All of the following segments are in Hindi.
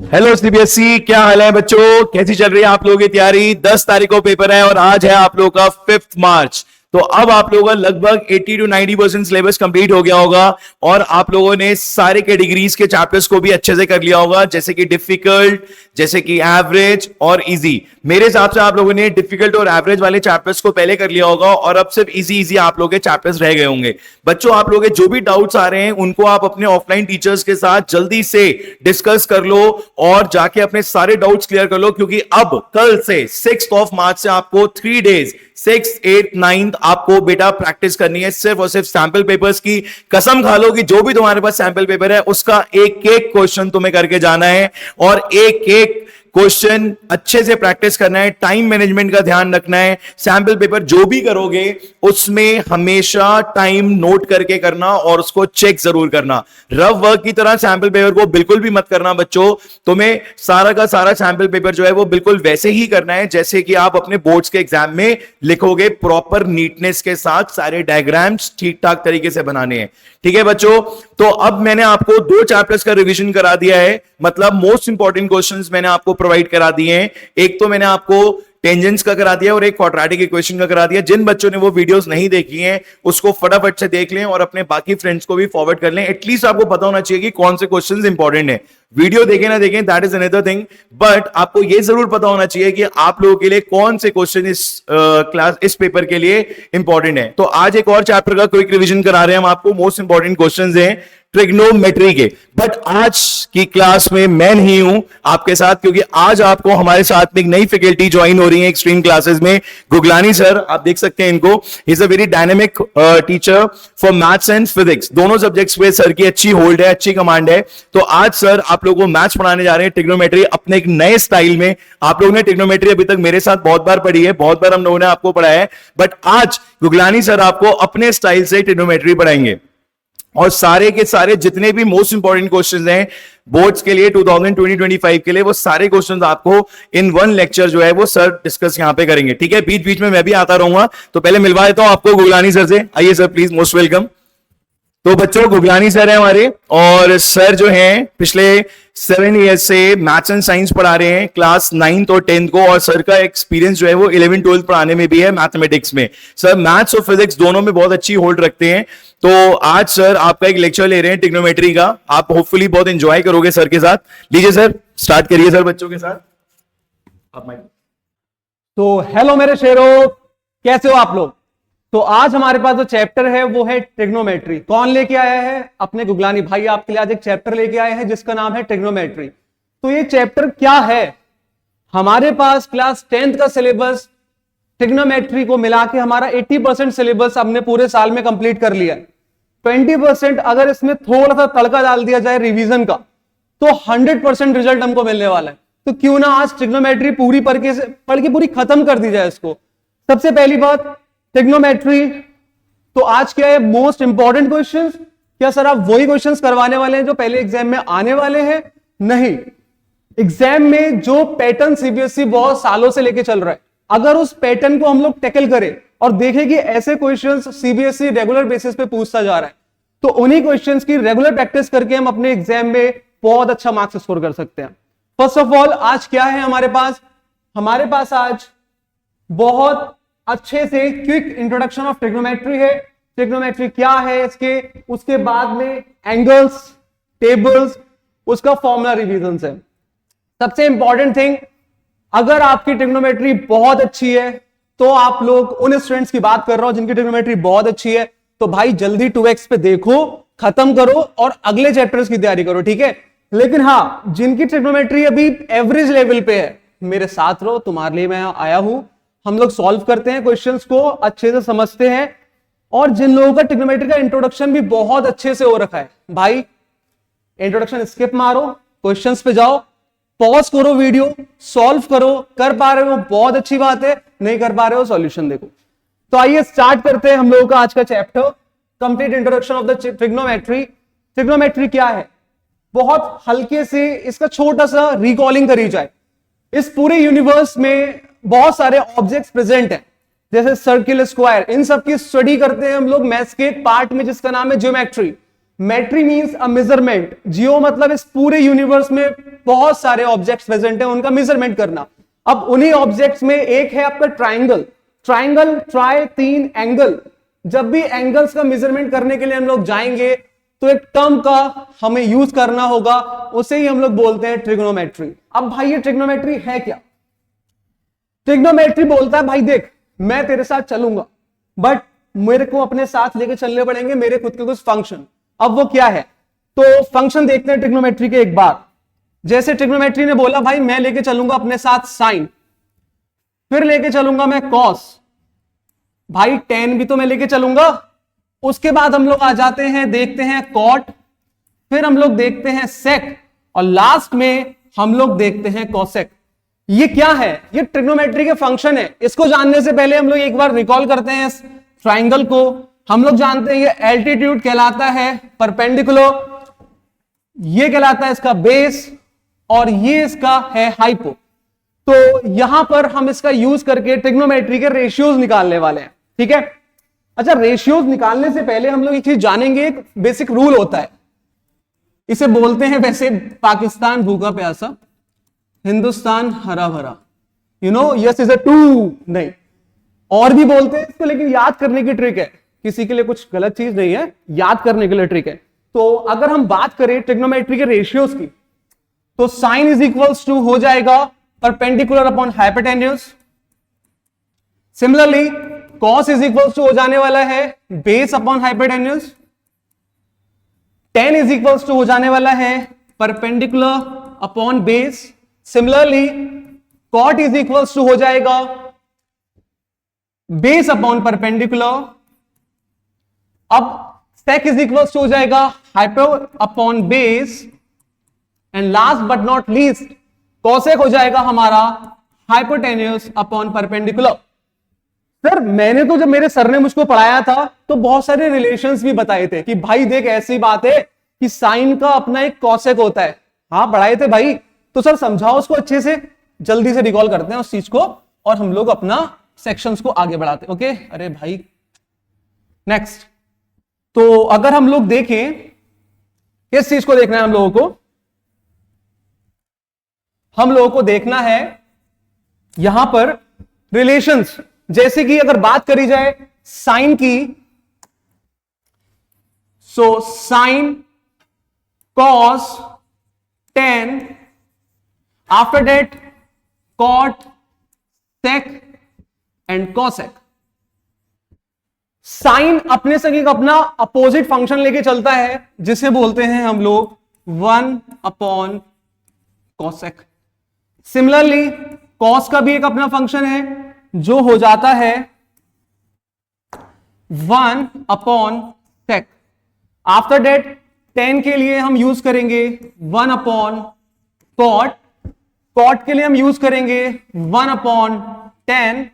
हेलो सीबीएसई, क्या हाल है बच्चों? कैसी चल रही है आप लोगों की तैयारी? 10 तारीख को पेपर है और आज है आप लोगों का 5 मार्च। तो अब आप लोगों का लगभग 80 to 90% सिलेबस कंप्लीट हो गया होगा और आप लोगों ने सारे कैटेगरीज के चैप्टर्स को भी अच्छे से कर लिया होगा, जैसे कि डिफिकल्ट, जैसे कि एवरेज और इजी। मेरे हिसाब से आप लोगों ने डिफिकल्ट और एवरेज वाले चैप्टर्स को पहले कर लिया होगा और अब सिर्फ इजी इजी आप लोगों के चैप्टर्स रह गए होंगे। बच्चों, आप लोगों के जो भी डाउट्स आ रहे हैं उनको आप अपने ऑफलाइन टीचर्स के साथ जल्दी से डिस्कस कर लो और जाके अपने सारे डाउट्स क्लियर कर लो, क्योंकि अब कल से 6 मार्च से आपको 3 डेज 6, 8, 9 आपको बेटा प्रैक्टिस करनी है सिर्फ और सिर्फ सैंपल पेपर्स की। कसम खा लो कि जो भी तुम्हारे पास सैंपल पेपर है उसका एक एक क्वेश्चन तुम्हें करके जाना है और एक एक क्वेश्चन अच्छे से प्रैक्टिस करना है। टाइम मैनेजमेंट का ध्यान रखना है। सैंपल पेपर जो भी करोगे उसमें हमेशा टाइम नोट करके करना और उसको चेक जरूर करना। रफ वर्क की तरह सैंपल पेपर को बिल्कुल भी मत करना बच्चों। तुम्हें सारा का सारा सैंपल पेपर जो है वो बिल्कुल वैसे ही करना है जैसे कि आप अपने बोर्ड्स के एग्जाम में लिखोगे। प्रॉपर नीटनेस के साथ सारे डायग्राम्स ठीक ठाक तरीके से बनाने हैं। ठीक है बच्चों? तो अब मैंने आपको 2 चैप्टर्स का रिवीजन करा दिया है, मतलब मोस्ट इंपॉर्टेंट क्वेश्चंस मैंने आपको प्रोवाइड करा दिए हैं। एक तो मैंने आपको टेंजेंट्स का करा दिया और एक क्वाड्रेटिक इक्वेशन का करा दिया। जिन बच्चों ने वो वीडियोस नहीं देखी हैं उसको फटाफट से देख लें और अपने बाकी फ्रेंड्स को भी फॉरवर्ड कर लें। एटलीस्ट आपको पता होना चाहिए कि कौन से क्वेश्चंस इंपॉर्टेंट है। वीडियो देखें ना देखें, that is another thing, but आपको यह जरूर पता होना चाहिए कि आप लोगों के लिए कौन से क्वेश्चन इस पेपर के लिए इंपॉर्टेंट है। तो आज एक और चैप्टर का क्विक रिवीजन करा रहे हैं हम आपको। मोस्ट इंपॉर्टेंट क्वेश्चंस हैं ट्रिग्नोमेट्री के। बट आज की क्लास में मैं नहीं हूं आपके साथ, क्योंकि आज आपको हमारे साथ में एक नई फैकल्टी ज्वाइन हो रही है एक्सट्रीम क्लासेस में। गुगलानी सर, आप देख सकते हैं इनको। He is a very dynamic teacher for maths and physics. दोनों सब्जेक्ट्स पे सर की अच्छी होल्ड है, अच्छी कमांड है। तो आज सर आप लोगों को मैथ्स पढ़ाने जा रहे हैं, ट्रिग्नोमेट्री अपने एक नए स्टाइल में। आप लोगों ने ट्रिग्नोमेट्री अभी तक मेरे साथ बहुत बार पढ़ी है, बहुत बार हम लोगों ने आपको पढ़ाया है, बट आज गुगलानी सर आपको अपने स्टाइल से ट्रिग्नोमेट्री पढ़ाएंगे और सारे के सारे जितने भी मोस्ट इंपॉर्टेंट क्वेश्चंस हैं बोर्ड्स के लिए 2020-25 के लिए, वो सारे क्वेश्चंस आपको इन वन लेक्चर जो है वो सर डिस्कस यहां पे करेंगे। ठीक है? बीच बीच में मैं भी आता रहूंगा। तो पहले मिलवा देता हूं आपको गुगलानी सर से। आइए सर, प्लीज, मोस्ट वेलकम। तो बच्चों, गुगलानी सर है हमारे और सर जो हैं पिछले 7 ईयर्स से मैथ्स एंड साइंस पढ़ा रहे हैं क्लास 9th और 10th को, और सर का एक्सपीरियंस जो है वो 11th 12th पढ़ाने में भी है, मैथमेटिक्स में। सर मैथ्स और फिजिक्स दोनों में बहुत अच्छी होल्ड रखते हैं। तो आज सर आपका एक लेक्चर ले रहे हैं ट्रिग्नोमेट्री का। आप होपफुली बहुत एंजॉय करोगे सर के साथ। लीजिए सर, स्टार्ट करिए सर बच्चों के साथ। आप तो हेलो मेरे शेरों, कैसे हो आप लोग? तो आज हमारे पास जो चैप्टर है वो है ट्रिग्नोमेट्री। कौन लेके आया है? अपने गुगलानी भाई आपके लिए आज एक चैप्टर लेके आए हैं जिसका नाम है ट्रिग्नोमेट्री। तो ये चैप्टर क्या है? हमारे पास क्लास 10th का सिलेबस ट्रिग्नोमेट्री को मिला के हमारा 80% सिलेबस हमने पूरे साल में कंप्लीट कर लिया है। 20% अगर इसमें थोड़ा सा तड़का डाल दिया जाए रिवीजन का तो 100% रिजल्ट हमको मिलने वाला है। तो क्यों ना आज ट्रिग्नोमेट्री पूरी पढ़ के पूरी खत्म कर दी जाए इसको। सबसे पहली बात, ट्रिग्नोमेट्री तो आज क्या है? Most important questions. क्या सर आप वही क्वेश्चंस करवाने वाले हैं जो पहले एग्जाम में आने वाले हैं? नहीं, एग्जाम में जो पैटर्न सीबीएसई बहुत सालों से लेके चल रहा है, अगर उस पैटर्न को हम लोग टैकल करें और देखें कि ऐसे क्वेश्चंस सीबीएसई रेगुलर बेसिस पे पूछता जा रहा है, तो उन्हीं क्वेश्चंस की रेगुलर प्रैक्टिस करके हम अपने एग्जाम में बहुत अच्छा मार्क्स स्कोर कर सकते हैं। फर्स्ट ऑफ ऑल, आज क्या है हमारे पास? हमारे पास आज बहुत अच्छे से क्विक इंट्रोडक्शन ऑफ ट्रिग्नोमेट्री है। ट्रिग्नोमेट्री क्या है इसके, उसके बाद में एंगल्स, टेबल्स, उसका फॉर्मूला रिवीजन है। सबसे इंपॉर्टेंट थिंग, अगर आपकी ट्रिग्नोमेट्री बहुत अच्छी है तो आप लोग उन स्टूडेंट्स की बात कर रहा हूं जिनकी ट्रिग्नोमेट्री बहुत अच्छी है, तो भाई जल्दी 2x पे देखो, खत्म करो और अगले चैप्टर्स की तैयारी करो। ठीक है? लेकिन हां, जिनकी ट्रिग्नोमेट्री अभी एवरेज लेवल पे है, मेरे साथ रहो, तुम्हारे लिए मैं आया हूं। हम लोग सॉल्व करते हैं क्वेश्चंस को, अच्छे से समझते हैं। और जिन लोगों का ट्रिग्नोमेट्री का इंट्रोडक्शन भी बहुत अच्छे से हो रखा है, भाई इंट्रोडक्शन स्किप मारो, क्वेश्चंस पे जाओ, पॉज करो, वीडियो सॉल्व करो। कर पा रहे हो बहुत अच्छी बात है, नहीं कर पा रहे हो सॉल्यूशन देखो। तो आइए स्टार्ट करते हैं हम लोगों का आज का chapter, complete introduction of the trigonometry. Trigonometry क्या है? बहुत हल्के से इसका छोटा सा रिकॉलिंग करी जाए। इस पूरे यूनिवर्स में बहुत सारे ऑब्जेक्ट्स प्रेजेंट हैं, जैसे सर्किल, स्क्वायर, इन सब की स्टडी करते हैं हम लोग मैथ्स के एक पार्ट में जिसका नाम है ज्योमेट्री। मेट्री मींस अ मेजरमेंट, जियो मतलब इस पूरे यूनिवर्स में बहुत सारे ऑब्जेक्ट्स प्रेजेंट हैं, उनका मेजरमेंट करना। अब उन्हीं ऑब्जेक्ट्स में एक है आपका ट्राइंगल, ट्राइंगल ट्राई 3 एंगल। जब भी एंगल्स का मेजरमेंट करने के लिए हम लोग जाएंगे तो एक टर्म का हमें यूज करना होगा, उसे ही हम लोग बोलते हैं ट्रिग्नोमेट्री। अब भाई ये ट्रिग्नोमेट्री है क्या? ट्रिग्नोमेट्री बोलता है भाई देख मैं तेरे साथ चलूंगा बट मेरे को अपने साथ लेके चलने पड़ेंगे मेरे खुद के कुछ फंक्शन। अब वो क्या है? तो फंक्शन देखते हैं ट्रिग्नोमेट्री के एक बार। जैसे ट्रिग्नोमेट्री ने बोला भाई मैं लेके चलूंगा अपने साथ साइन, फिर लेके चलूंगा मैं कॉस, भाई टेन भी तो मैं लेके चलूंगा। उसके बाद हम लोग आ जाते हैं देखते हैं कॉट, फिर हम लोग देखते हैं सेक, और लास्ट में हम लोग देखते हैं कॉसेक। ये क्या है? ये ट्रिग्नोमेट्री के फंक्शन है। इसको जानने से पहले हम लोग एक बार रिकॉल करते हैं इस ट्राइंगल को। हम लोग जानते हैं ये एल्टीट्यूड कहलाता है परपेंडिकुलर, ये कहलाता है इसका बेस, और ये इसका है हाइपो। तो यहां पर हम इसका यूज करके ट्रिग्नोमेट्री के रेशियोज निकालने वाले हैं, ठीक है। अच्छा, रेशियोज निकालने से पहले हम लोग एक चीज जानेंगे, एक बेसिक रूल होता है, इसे बोलते हैं वैसे पाकिस्तान भूखा प्यासा, हिंदुस्तान हरा भरा, you know yes is a to, नहीं और भी बोलते हैं इसको, लेकिन याद करने की ट्रिक है, किसी के लिए कुछ गलत चीज नहीं है, याद करने के लिए ट्रिक है। तो अगर हम बात करें ट्रिग्नोमेट्री के रेशियोज की, तो साइन इज इक्वल्स टू हो जाएगा perpendicular upon hypotenuse. Similarly cos is equals to हो जाने वाला है base upon hypotenuse. Tan is equals to हो जाने वाला है perpendicular upon base. Similarly cot is equals to हो जाएगा बेस अपॉन परपेंडिकुलर। अब सेक इज इक्वल्स टू हो जाएगा hypo upon base, and last but not least cosec हो जाएगा हमारा हाइपोटेन्यूज अपॉन परपेंडिकुलर। सर मैंने तो जब मेरे सर ने मुझको पढ़ाया था तो बहुत सारे रिलेशंस भी बताए थे कि भाई देख ऐसी बात है कि साइन का अपना एक कॉसेक होता है। हाँ पढ़ाए थे भाई, तो सर समझाओ उसको अच्छे से, जल्दी से रिकॉल करते हैं उस चीज को और हम लोग अपना सेक्शंस को आगे बढ़ाते हैं। ओके, अरे भाई नेक्स्ट। तो अगर हम लोग देखें किस चीज को देखना है हम लोगों को, हम लोगों को देखना है यहां पर रिलेशंस। जैसे कि अगर बात करी जाए साइन की, so sine cos tan, after that cot sec and cosec. Sine अपने से एक अपना अपोजिट फंक्शन लेके चलता है जिसे बोलते हैं हम लोग 1 अपॉन कॉसेक। सिमिलरली कॉस का भी एक अपना फंक्शन है जो हो जाता है 1 अपॉन सेक। आफ्टर डेट 10 के लिए हम यूज करेंगे 1 अपॉन कॉट, कॉट के लिए हम यूज करेंगे 1 अपॉन 10,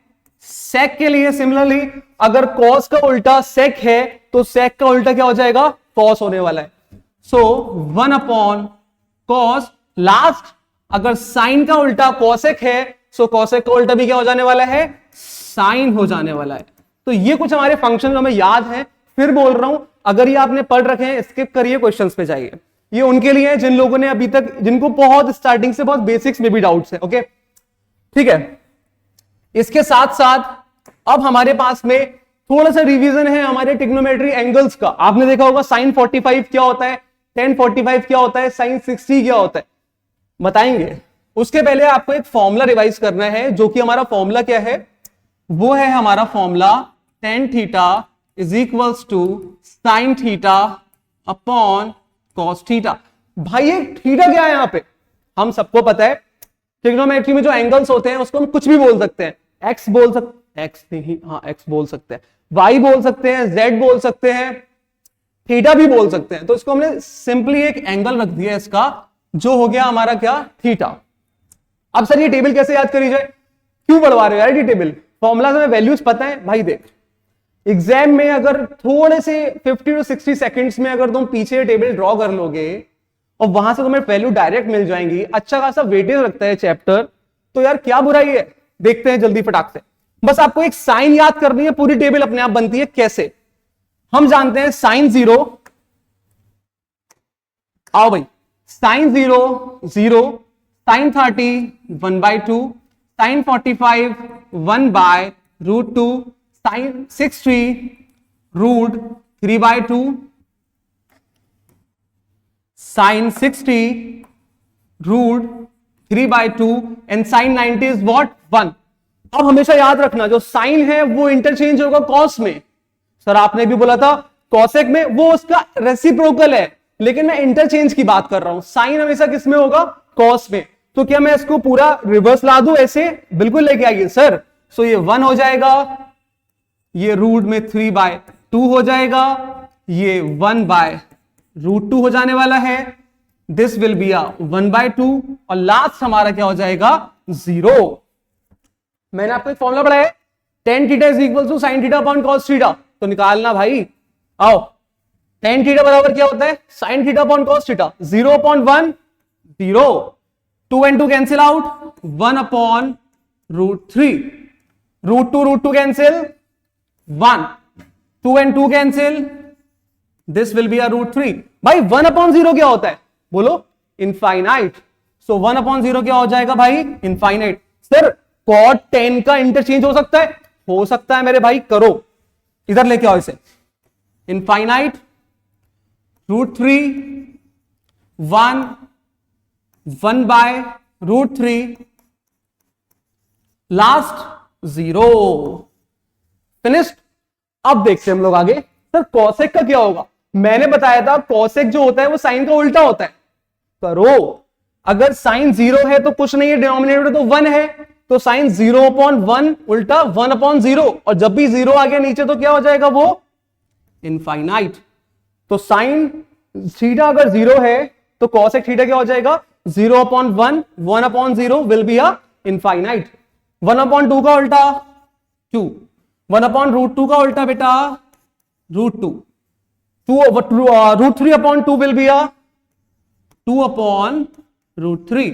सेक के लिए सिमिलरली अगर कॉस का उल्टा सेक है तो सेक का उल्टा क्या हो जाएगा? कॉस होने वाला है। सो 1 अपॉन कॉस। लास्ट अगर साइन का उल्टा कॉसेक है सो कॉसेक का उल्टा भी क्या हो जाने वाला है? साइन हो जाने वाला है। तो ये कुछ हमारे फंक्शन हमें याद है। फिर बोल रहा हूं अगर ये आपने पढ़ रखे हैं स्किप करिए, क्वेश्चंस पे जाइए। ये उनके लिए है जिन लोगों ने अभी तक, जिनको बहुत स्टार्टिंग से बहुत बेसिक्स में भी डाउट्स है। ओके ठीक है। इसके साथ साथ अब हमारे पास में थोड़ा सा रिवीजन है हमारे ट्रिग्नोमेट्री एंगल्स का। आपने देखा होगा साइन 45 क्या होता है, tan 45 क्या होता है, साइन 60 क्या होता है, बताएंगे। उसके पहले आपको एक फॉर्मूला रिवाइज करना है, जो कि हमारा फॉर्मूला क्या है? वो है हमारा formula tan theta is equals to sine theta upon cos theta. भाई ये थीटा क्या है यहाँ पे? हम सबको पता है ट्रिग्नोमेट्री में जो एंगल्स होते हैं उसको हम कुछ भी बोल सकते हैं। एक्स बोल सकते, एक्स नहीं, हाँ एक्स बोल सकते हैं, वाई बोल सकते हैं, जेड बोल सकते हैं, थीटा भी बोल सकते हैं। तो इसको हमने सिंपली एक एंगल रख दिया इसका, जो हो गया हमारा क्या? थीटा। अब सर ये टेबल कैसे याद करी जाए? क्यों बढ़वा रहे हो यार ये टेबल? फॉर्मूला में वैल्यूज पता है भाई। देख एग्जाम में अगर थोड़े से 50 to 60 सेकंड्स में अगर तुम पीछे टेबल ड्रॉ कर लोगे और वहां से तुम्हें वैल्यू डायरेक्ट मिल जाएंगी, अच्छा खासा वेटेज रखता है चैप्टर, तो यार क्या बुराई है? देखते हैं जल्दी फटाक से। बस आपको एक साइन याद करनी है, पूरी टेबल अपने आप बनती है। कैसे? हम जानते हैं साइन 0 आओ भाई, sine 0 0, sine 30 1/2, sine 45 1/√2, sine 60 √3/2, sine 60 √3/2 and sine 90 is what 1। अब हमेशा याद रखना जो साइन है वो इंटरचेंज होगा कॉस में। सर आपने भी बोला था कॉसेक में वो उसका रेसिप्रोकल है, लेकिन मैं इंटरचेंज की बात कर रहा हूं। साइन हमेशा किस में होगा? कॉस में। तो क्या मैं इसको पूरा रिवर्स ला दूं ऐसे? बिल्कुल लेके आइए सर। सो ये 1 हो जाएगा, ये रूट में 3/2 हो जाएगा, ये 1/√2 हो जाने वाला है, दिस विल बी 1/2 और लास्ट हमारा क्या हो जाएगा? 0। मैंने आपको एक फॉर्मूला पढ़ाया है, tan theta is equal to sin theta upon cos theta, तो निकालना भाई। आओ, tan थीटा बराबर क्या होता है? sin theta upon cos theta. 0/1 0, 2 and 2 cancel out, 1/√3, √2 cancel, 1, 2 and 2 cancel, this will be √3। भाई 1/0 क्या होता है? बोलो, इनफाइनाइट। सो 1/0 क्या हो जाएगा भाई? इनफाइनाइट। सर cot 10 का इंटरचेंज हो सकता है? हो सकता है मेरे भाई, करो, इधर लेके आओ इसे। Infinite, √3, 1, 1/√3, last 0, finished. अब देखते हैं हम लोग आगे। सर कॉसेक का क्या होगा? मैंने बताया था कॉसेक जो होता है वो साइन का उल्टा होता है। करो, अगर साइन 0 है तो कुछ नहीं है, डिनोमिनेटर तो 1 है, तो साइन 0/1 उल्टा 1/0, और जब भी 0 आ गया नीचे तो क्या हो जाएगा? वो इनफाइनाइट। तो साइन थीटा अगर 0 है तो कॉसेक थीटा क्या हो जाएगा? 0/1, 1/0 विल बी इनफाइनाइट। 1/2 का उल्टा 2, 1/√2 का उल्टा बेटा √2, √3/2 will be 2/√3,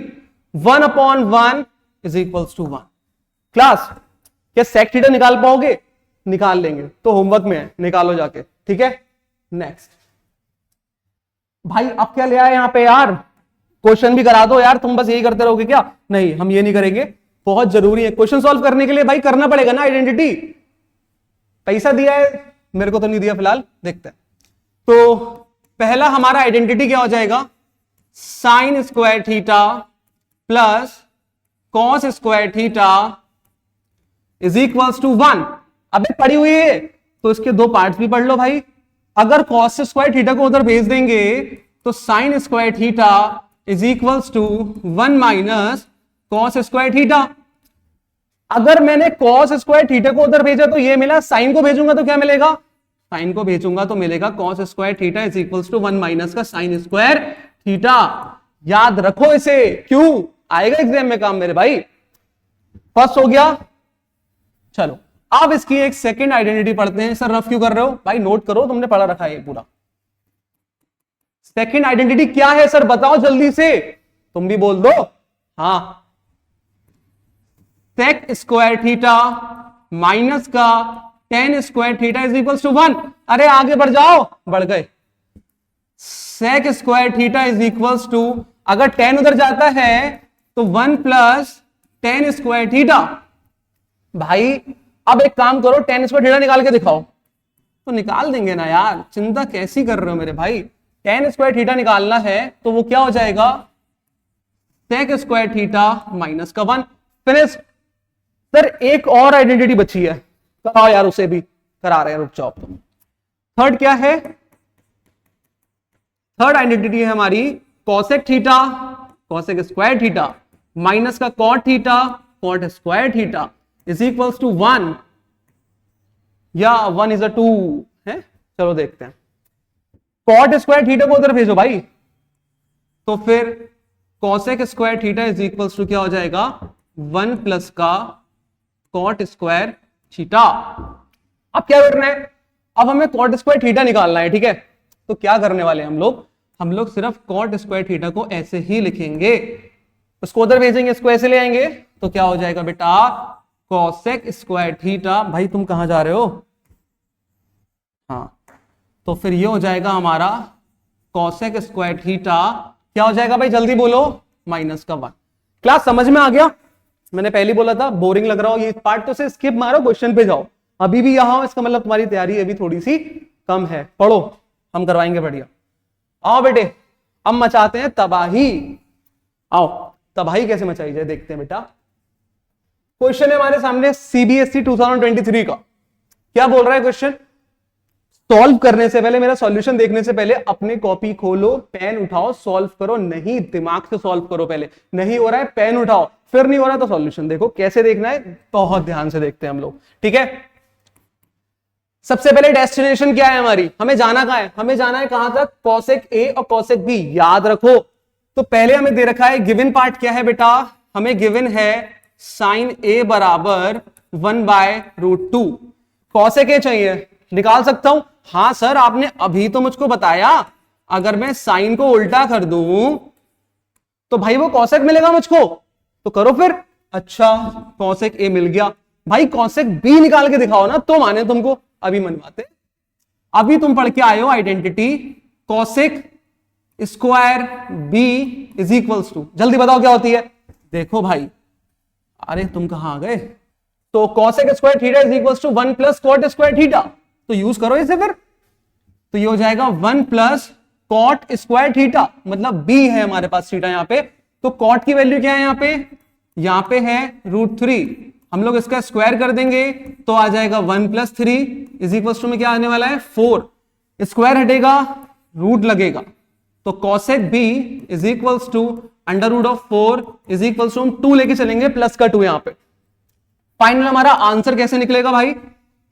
1/1 is equals to 1। Class, क्या सेक थीटा निकाल पाओगे? निकाल लेंगे, तो होमवर्क में है, निकालो जाके, ठीक है। नेक्स्ट भाई, अब क्या ले आए यहां पे यार? क्वेश्चन भी करा दो यार, तुम बस यही करते रहोगे क्या? नहीं, हम ये नहीं करेंगे, बहुत जरूरी है क्वेश्चन सॉल्व करने के लिए भाई, करना पड़ेगा ना आइडेंटिटी। पैसा दिया है, मेरे को तो नहीं दिया फिलहाल, देखते हैं। तो पहला हमारा आइडेंटिटी क्या हो जाएगा? Sine square theta plus cos square theta is equals to 1। अबे पढ़ी हुई है तो इसके दो पार्ट्स भी पढ़ लो भाई। अगर कॉस स्क्वायर थीटा को उधर भेज देंगे तो sine square theta is equals to 1 minus cos square theta. अगर मैंने कॉस स्क्वायर थीटा को उधर भेजा तो ये मिला, साइन को भेजूंगा तो क्या मिलेगा? साइन को भेजूंगा तो मिलेगा cos square theta is equals to 1 minus का साइन स्क्वायर थीटा। याद रखो इसे, क्यों आएगा एग्जाम में काम मेरे भाई। फर्स्ट हो गया। चलो अब इसकी एक सेकंड आइडेंटिटी पढ़ते हैं। सर रफ क्यों कर रहे हो भाई? नोट करो, तुमने पढ़ा रखा है ये पूरा। सेकंड आइडेंटिटी क्या है सर? बताओ जल्दी से, तुम भी बोल दो। हाँ, सेक स्क्वायर थीटा माइनस का tan square theta is equal to 1। अरे आगे बढ़ जाओ, बढ़ गए। Sec square theta is equal to, अगर 10 उधर जाता है तो 1 प्लस टेन स्क्वायर थीटा। भाई अब एक काम करो, टेन स्क्वायर थीटा निकाल के दिखाओ। तो निकाल देंगे ना यार, चिंता कैसी कर रहे हो मेरे भाई। टेन स्क्वायर थीटा निकालना है तो वो क्या हो जाएगा? सेक स्क्वायर थीटा माइनस का 1। फिनिश। सर एक और आइडेंटिटी बची है, कराओ यार, उसे भी करा रहे हैं, रुक जाओ तुम। थर्ड क्या है? थर्ड आइडेंटिटी है हमारी cosec theta, cosec square theta minus का cot theta, cot square theta is equals to 1 या 1 इज अ 2 है। चलो देखते हैं। कॉट स्क्वायर थीटा को उधर भेजो भाई, तो फिर cosec square theta is equals to क्या हो जाएगा? 1 प्लस का कॉट स्क्वायर थीटा। अब क्या करना है? अब हमें कॉट स्क्वायर थीटा निकालना है, ठीक है। तो क्या करने वाले हैं हम लोग सिर्फ कॉट स्क्वायर थीटा को ऐसे ही लिखेंगे, उसको उधर भेजेंगे, इसको ऐसे ले आएंगे, तो क्या हो जाएगा बेटा? Cosec square theta. भाई तुम कहां जा रहे हो? हाँ, तो फिर ये हो जाएगा हमारा कॉसेक स्क्वायर थीटा क्या हो जाएगा भाई, जल्दी बोलो, -1। क्लास समझ में आ गया? मैंने पहले बोला था बोरिंग लग रहा हो ये पार्ट तो से स्किप मारो, क्वेश्चन पे जाओ। अभी भी यहां इसका मतलब तुम्हारी तैयारी अभी थोड़ी सी कम है, पढ़ो, हम करवाएंगे बढ़िया। आओ बेटे, अब मचाते हैं तबाही। आओ, तबाही कैसे मचाई जाए देखते हैं बेटा। क्वेश्चन है हमारे सामने सीबीएसई 2023 का। क्या बोल रहा है क्वेश्चन? सॉल्व करने से पहले, मेरा सॉल्यूशन देखने से पहले अपनी कॉपी खोलो, पेन उठाओ, सॉल्व करो। नहीं, दिमाग से सॉल्व करो पहले। नहीं हो रहा है, पेन उठाओ, फिर नहीं हो रहा तो सॉल्यूशन देखो। कैसे देखना है बहुत ध्यान से देखते हैं हम लोग, ठीक है। सबसे पहले डेस्टिनेशन क्या है हमारी, हमें जाना कहां है? हमें जाना है कहां तक? कॉसेक ए और कॉसेक बी, याद रखो। तो पहले हमें दे रखा है गिवन पार्ट क्या है बेटा, हमें गिवन है साइन ए बराबर 1/√2। कॉसेक ए चाहिए, निकाल सकता हूं? हां सर, आपने अभी तो मुझको बताया अगर मैं साइन को उल्टा कर दूं तो भाई वो कॉसेक मिलेगा मुझको, तो करो फिर। अच्छा, कॉसेक ए मिल गया भाई, कॉसेक बी निकाल के दिखाओ ना तो माने तुमको। अभी मनवाते, अभी तुम पढ़ के आए हो identity, cosec square B is equals to, जल्दी बताओ क्या होती है। देखो भाई, अरे तुम कहां आ गए? तो cosec square theta is equals to 1 plus cot square theta, तो यूज करो इसे फिर। तो ये हो जाएगा 1 प्लस कॉट स्क्वायर थीटा, मतलब बी है हमारे पास थीटा यहाँ पे। तो कॉट की वैल्यू क्या है यहाँ पे? यहाँ पे है √3, हम लोग इसका स्क्वायर कर देंगे तो आ जाएगा 1 प्लस 3 इज इक्वल्स टू में क्या आने वाला है 4। स्क्वायर हटेगा, रूट लगेगा, तो cosec B is equals to √4 is equals to, हम 2 लेके चलेंगे, प्लस का 2 यहां पे। फाइनल हमारा आंसर कैसे निकलेगा भाई?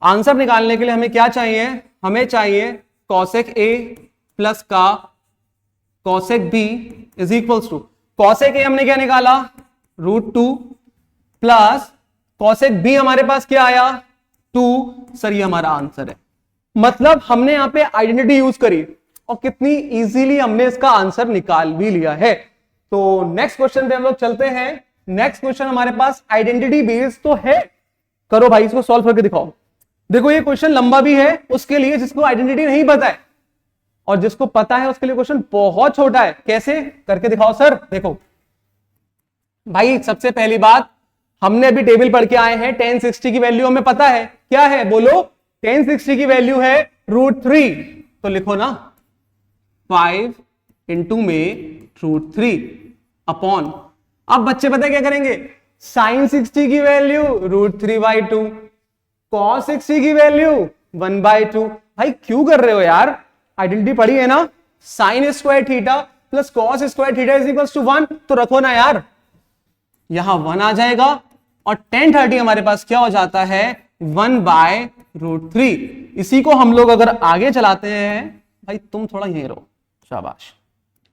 आंसर निकालने के लिए हमें क्या चाहिए? हमें चाहिए कॉसेक ए प्लस का cosec B is equals to, cosec A हमने क्या निकाला √2 प्लस कॉसेक बी हमारे पास क्या आया 2। सर ये हमारा आंसर है। मतलब हमने यहां पे आइडेंटिटी यूज करी और कितनी इजीली हमने इसका आंसर निकाल भी लिया है। तो नेक्स्ट क्वेश्चन पे हम लोग चलते हैं। नेक्स्ट क्वेश्चन हमारे पास आइडेंटिटी बेस्ड तो है, करो भाई इसको सॉल्व करके दिखाओ। देखो ये क्वेश्चन लंबा भी है उसके लिए जिसको आइडेंटिटी नहीं पता है, और जिसको पता है उसके लिए क्वेश्चन बहुत छोटा है। कैसे करके दिखाओ सर? देखो भाई, सबसे पहली बात, हमने अभी टेबल पढ़ के आए हैं, 1060 की वैल्यू हमें पता है क्या है, बोलो 1060 की वैल्यू है √3, तो लिखो ना 5 इंटू में √3 अपॉन, अब बच्चे पता क्या करेंगे, साइन 60 की वैल्यू √3/2, कॉस 60 की वैल्यू 1/2। भाई क्यों कर रहे हो यार, आइडेंटिटी पढ़ी है ना, sine square theta plus cos square theta is equals to 1, तो रखो ना यार, यहां 1 आ जाएगा और 1030 हमारे पास क्या हो जाता है 1/√3। इसी को हम लोग अगर आगे चलाते हैं, भाई तुम थोड़ा यहीं रहो, शाबाश,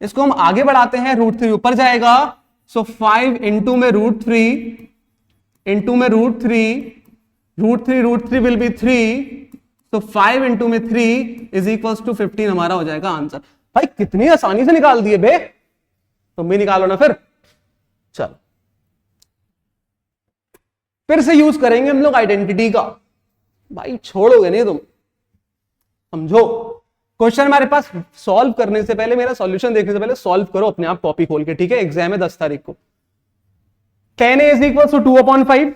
इसको हम आगे बढ़ाते हैं, √3 ऊपर जाएगा, सो 5 इंटू में √3 इंटू में √3 विल बी 3, तो 5 इंटू में 3 इज इक्वल्स टू 15 हमारा हो जाएगा आंसर। भाई कितनी आसानी से निकाल दिए बे, तुम भी निकालो ना फिर। चलो फिर से यूज करेंगे हम लोग आइडेंटिटी का, भाई छोड़ोगे नहीं तुम, समझो। क्वेश्चन हमारे पास सॉल्व करने से पहले, मेरा सॉल्यूशन देखने से पहले सॉल्व करो अपने आप कॉपी खोल के, ठीक है। एग्जाम है 10 तारीख को। 10a is equal to 2/5,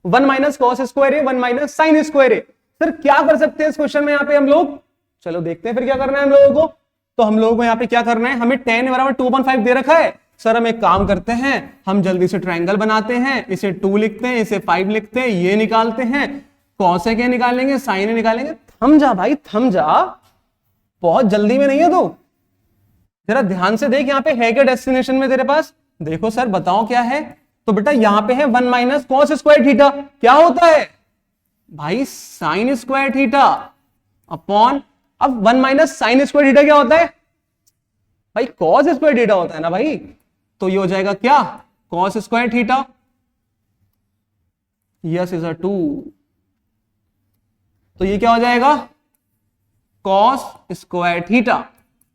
1 minus cos square a 1 minus sine square a. Sir क्या कर सकते हैं इस क्वेश्चन में यहाँ पे हम लोग, चलो देखते हैं फिर क्या करना है हम लोगों को। तो हम लोगों को यहाँ पे क्या करना है, हमें 10 बराबर 2/5 दे रखा है। सर हम एक काम करते हैं, हम जल्दी से ट्रायंगल बनाते हैं, इसे 2 लिखते हैं, इसे 5 लिखते हैं, ये निकालते हैं, कॉस क्या निकालेंगे, साइन निकालेंगे। थम जा भाई थम जा, बहुत जल्दी में नहीं है तो जरा ध्यान से देख, यहाँ पे है क्या डेस्टिनेशन में तेरे पास, देखो सर बताओ क्या है। तो बेटा यहाँ पे है 1 माइनस कॉस स्क्वायर थीटा, क्या होता है भाई साइन स्क्वायर थीटा अपॉन, अब 1 माइनस साइन स्क्वायर थीटा क्या होता है भाई, कॉस स्क्वायर थीटा होता है ना भाई। तो ये हो जाएगा क्या cos square theta, yes is अ 2, तो ये क्या हो जाएगा कॉस स्क्वायर थीटा,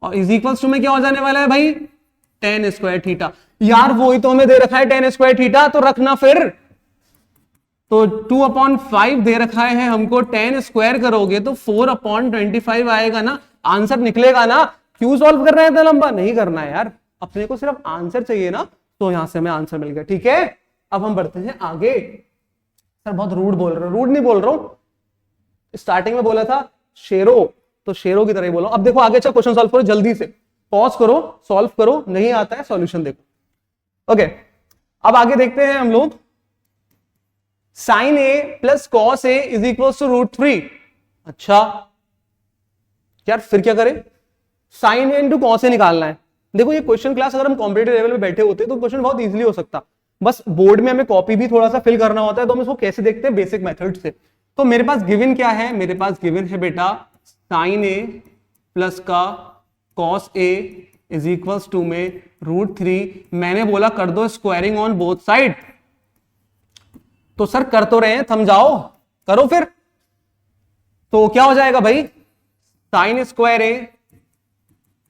और इज इक्वल्स टू में क्या हो जाने वाला है भाई 10 स्क्वायर थीटा। यार वही तो हमें दे रखा है 10 स्क्वायर थीटा, तो रखना फिर। तो 2/5 दे रखा है हमको, 10 स्क्वायर करोगे तो 4/25 आएगा ना, आंसर निकलेगा ना। क्यों सॉल्व कर रहे हैं इतना लंबा? नहीं करना है यार, अपने को सिर्फ आंसर चाहिए ना, तो यहां से हमें आंसर मिल गया। ठीक है, अब हम बढ़ते हैं आगे। सर बहुत रूड बोल रहे हो। रूड नहीं बोल रहा हूं, स्टार्टिंग में बोला था शेरो, तो शेरो की तरह ही बोलो। अब देखो आगे, अच्छा क्वेश्चन सॉल्व करो जल्दी से, पॉज करो, सॉल्व करो, नहीं आता है सॉल्यूशन देखो। ओके, अब आगे देखते हैं हम लोग। Sine a plus cos a is equal to √3। अच्छा यार, फिर क्या करें? Sine a into cos a निकालना है। देखो ये क्वेश्चन क्लास अगर हम कॉम्पिटिटिव लेवल पे बैठे होते तो क्वेश्चन बहुत इजीली हो सकता, बस बोर्ड में हमें कॉपी भी थोड़ा सा फिल करना होता है, तो हम इसको कैसे देखते हैं? बेसिक मेथड से। तो मेरे पास गिवन क्या है? मेरे पास गिवन है बेटा साइन ए प्लस का cos a is equals to में √3। मैंने बोला कर दो स्क्वायरिंग ऑन बोथ साइड, तो सर कर तो रहे हैं, थम जाओ, करो फिर। तो क्या हो जाएगा भाई? Sine square a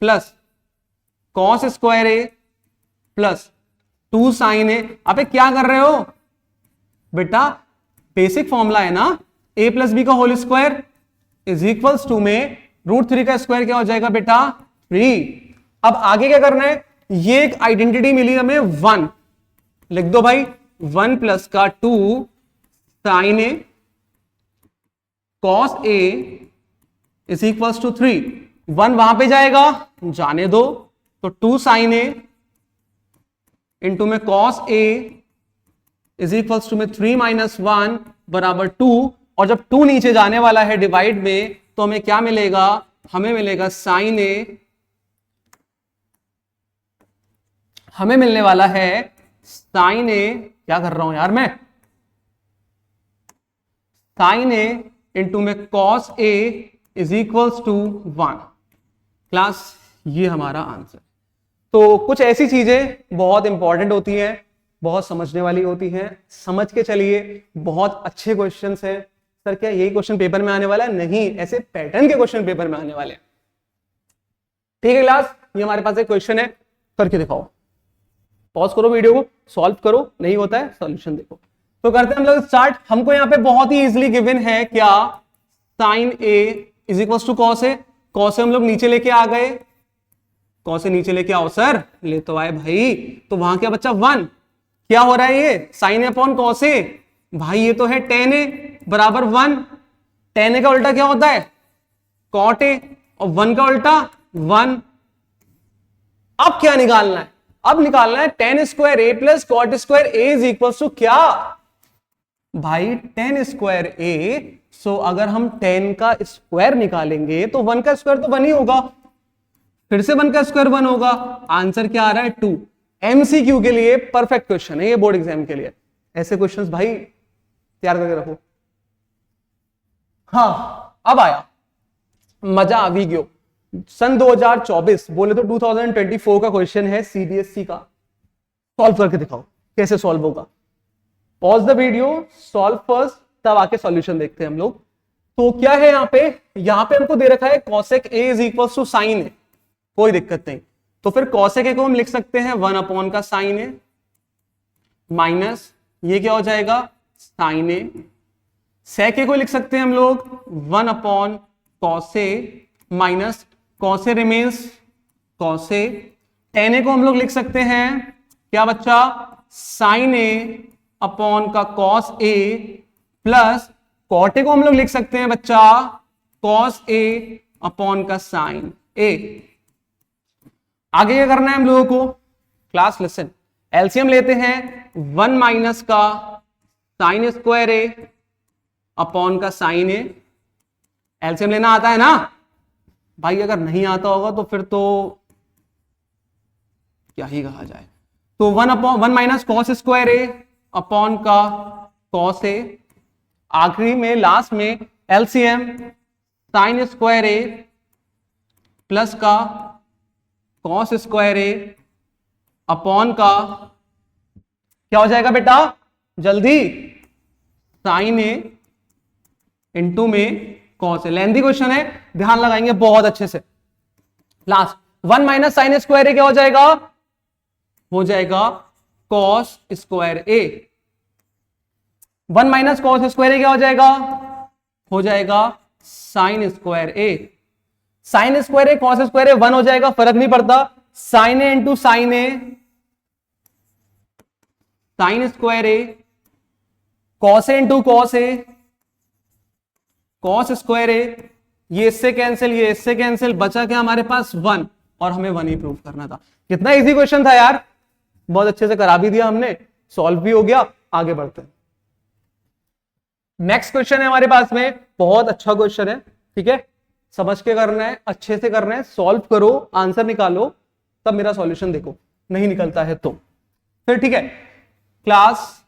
plus cos square a plus 2 sine ए। अबे क्या कर रहे हो बेटा? बेसिक फॉर्मूला है ना, a प्लस बी का whole square is equals to में √3 का स्क्वायर क्या हो जाएगा बेटा? 3। अब आगे क्या करना है? ये एक आइडेंटिटी मिली हमें 1, लिख दो भाई 1 प्लस का 2 sine a cos a is equals to 3। 1 वहां पे जाएगा, जाने दो, तो 2 साइन ए इंटू में cos a is equals to में 3 माइनस 1 बराबर 2। और जब 2 नीचे जाने वाला है डिवाइड में, तो हमें क्या मिलेगा? हमें मिलेगा साइन ए, हमें मिलने वाला है साइन ए, क्या कर रहा हूं यार मैं? साइन ए इंटू में cos a is equals to 1। Class ये हमारा आंसर। तो कुछ ऐसी चीजें बहुत इंपॉर्टेंट होती हैं, बहुत समझने वाली होती हैं, समझ के चलिए। बहुत अच्छे क्वेश्चंस हैं। सर क्या यही क्वेश्चन पेपर में आने वाला है? नहीं, ऐसे पैटर्न के क्वेश्चन पेपर में आने वाले हैं। ठीक है क्लास, ये हमारे पास एक क्वेश्चन है, करके दिखाओ। पॉज करो वीडियो को, सॉल्व करो, नहीं होता है सॉल्यूशन देखो। तो करते हैं हम लोग स्टार्ट। हमको यहाँ पे बहुत ही इजीली गिवन है क्या? Sine A is equal to cos A. Cos A हम लोग नीचे लेके आ गए, कॉस ए नीचे लेके आओ सर, ले तो आए भाई। तो वहां क्या बच्चा? 1। क्या हो रहा है ये? साइन ए अपॉन कॉस ए, भाई ये तो है टेन ए बराबर 1। टेन ए का उल्टा क्या होता है? कॉट ए, और 1 का उल्टा 1। अब क्या निकालना है? अब निकालना है tan square a plus cot square a is equal to क्या भाई? टेन स्क्वायर ए। सो अगर हम 10 का स्क्वायर निकालेंगे तो 1 का स्क्वायर तो 1 ही होगा, फिर से 1 का स्क्वायर 1 होगा। आंसर क्या आ रहा है? 2। एमसीक्यू के लिए परफेक्ट क्वेश्चन है ये, बोर्ड एग्जाम के लिए। ऐसे क्वेश्चंस भाई तैयार करके रखो। हाँ, अब आया मजा आ भी गयो। सन 2024 बोले तो 2024 का क्वेश्चन है सीबीएसई का। सॉल्व करके दिखाओ कैसे सॉल्व होगा। Pause the video, solve first, तब आके सॉल्यूशन देखते हैं हम लोग। तो क्या है यहाँ पे? यहाँ पे हमको दे रखा है cosec A is equal to sine A, कोई दिक्कत नहीं। तो फिर कॉसेक ए को हम लिख सकते हैं 1 अपॉन का साइन ए माइनस ये क्या हो जाएगा? साइन ए। सेक ए को लिख सकते हैं हम लोग 1 upon cos a minus cos a remains cos a. Tan a को हम लोग लिख सकते हैं क्या बच्चा? साइन ए अपॉन का cos a plus cot a को हम लोग लिख सकते हैं बच्चा कॉस ए अपॉन का साइन ए। आगे क्या करना है हम लोगों को? क्लास लिसन, एलसीएम लेते हैं 1 माइनस का साइन स्क्वायर ए अपॉन का साइन ए। एलसीएम लेना आता है ना भाई? अगर नहीं आता होगा तो फिर तो क्या ही कहा जाए। तो 1 माइनस कॉस स्क्वायर ए अपॉन का कॉस ए। आखिरी में लास्ट में LCM sign square a plus का कॉस स्क्वायर ए अपॉन का क्या हो जाएगा बेटा? जल्दी, साइन ए इंटू में कॉस ए। लेंथी क्वेश्चन है, ध्यान लगाएंगे बहुत अच्छे से। लास्ट 1 माइनस साइन स्क्वायर ए क्या हो जाएगा? हो जाएगा cos square a. 1 minus cos square ए क्या हो जाएगा? हो जाएगा sine square A. Sign square A cos square a 1 हो जाएगा, फर्क नहीं पड़ता। Sign a into sine A, sign square A, cos A into cos A, cos square ए, ये इससे कैंसिल, ये इससे कैंसिल, बचा क्या हमारे पास 1, और हमें 1 ही प्रूव करना था। कितना इजी क्वेश्चन था यार, बहुत अच्छे से करा भी दिया हमने, सॉल्व भी हो गया। आगे बढ़ते हैं, नेक्स्ट क्वेश्चन है हमारे पास में, बहुत अच्छा क्वेश्चन है, ठीक है, समझ के करना है, अच्छे से करना है, सॉल्व करो, आंसर निकालो, तब मेरा सॉल्यूशन देखो, नहीं निकलता है तो फिर ठीक है। क्लास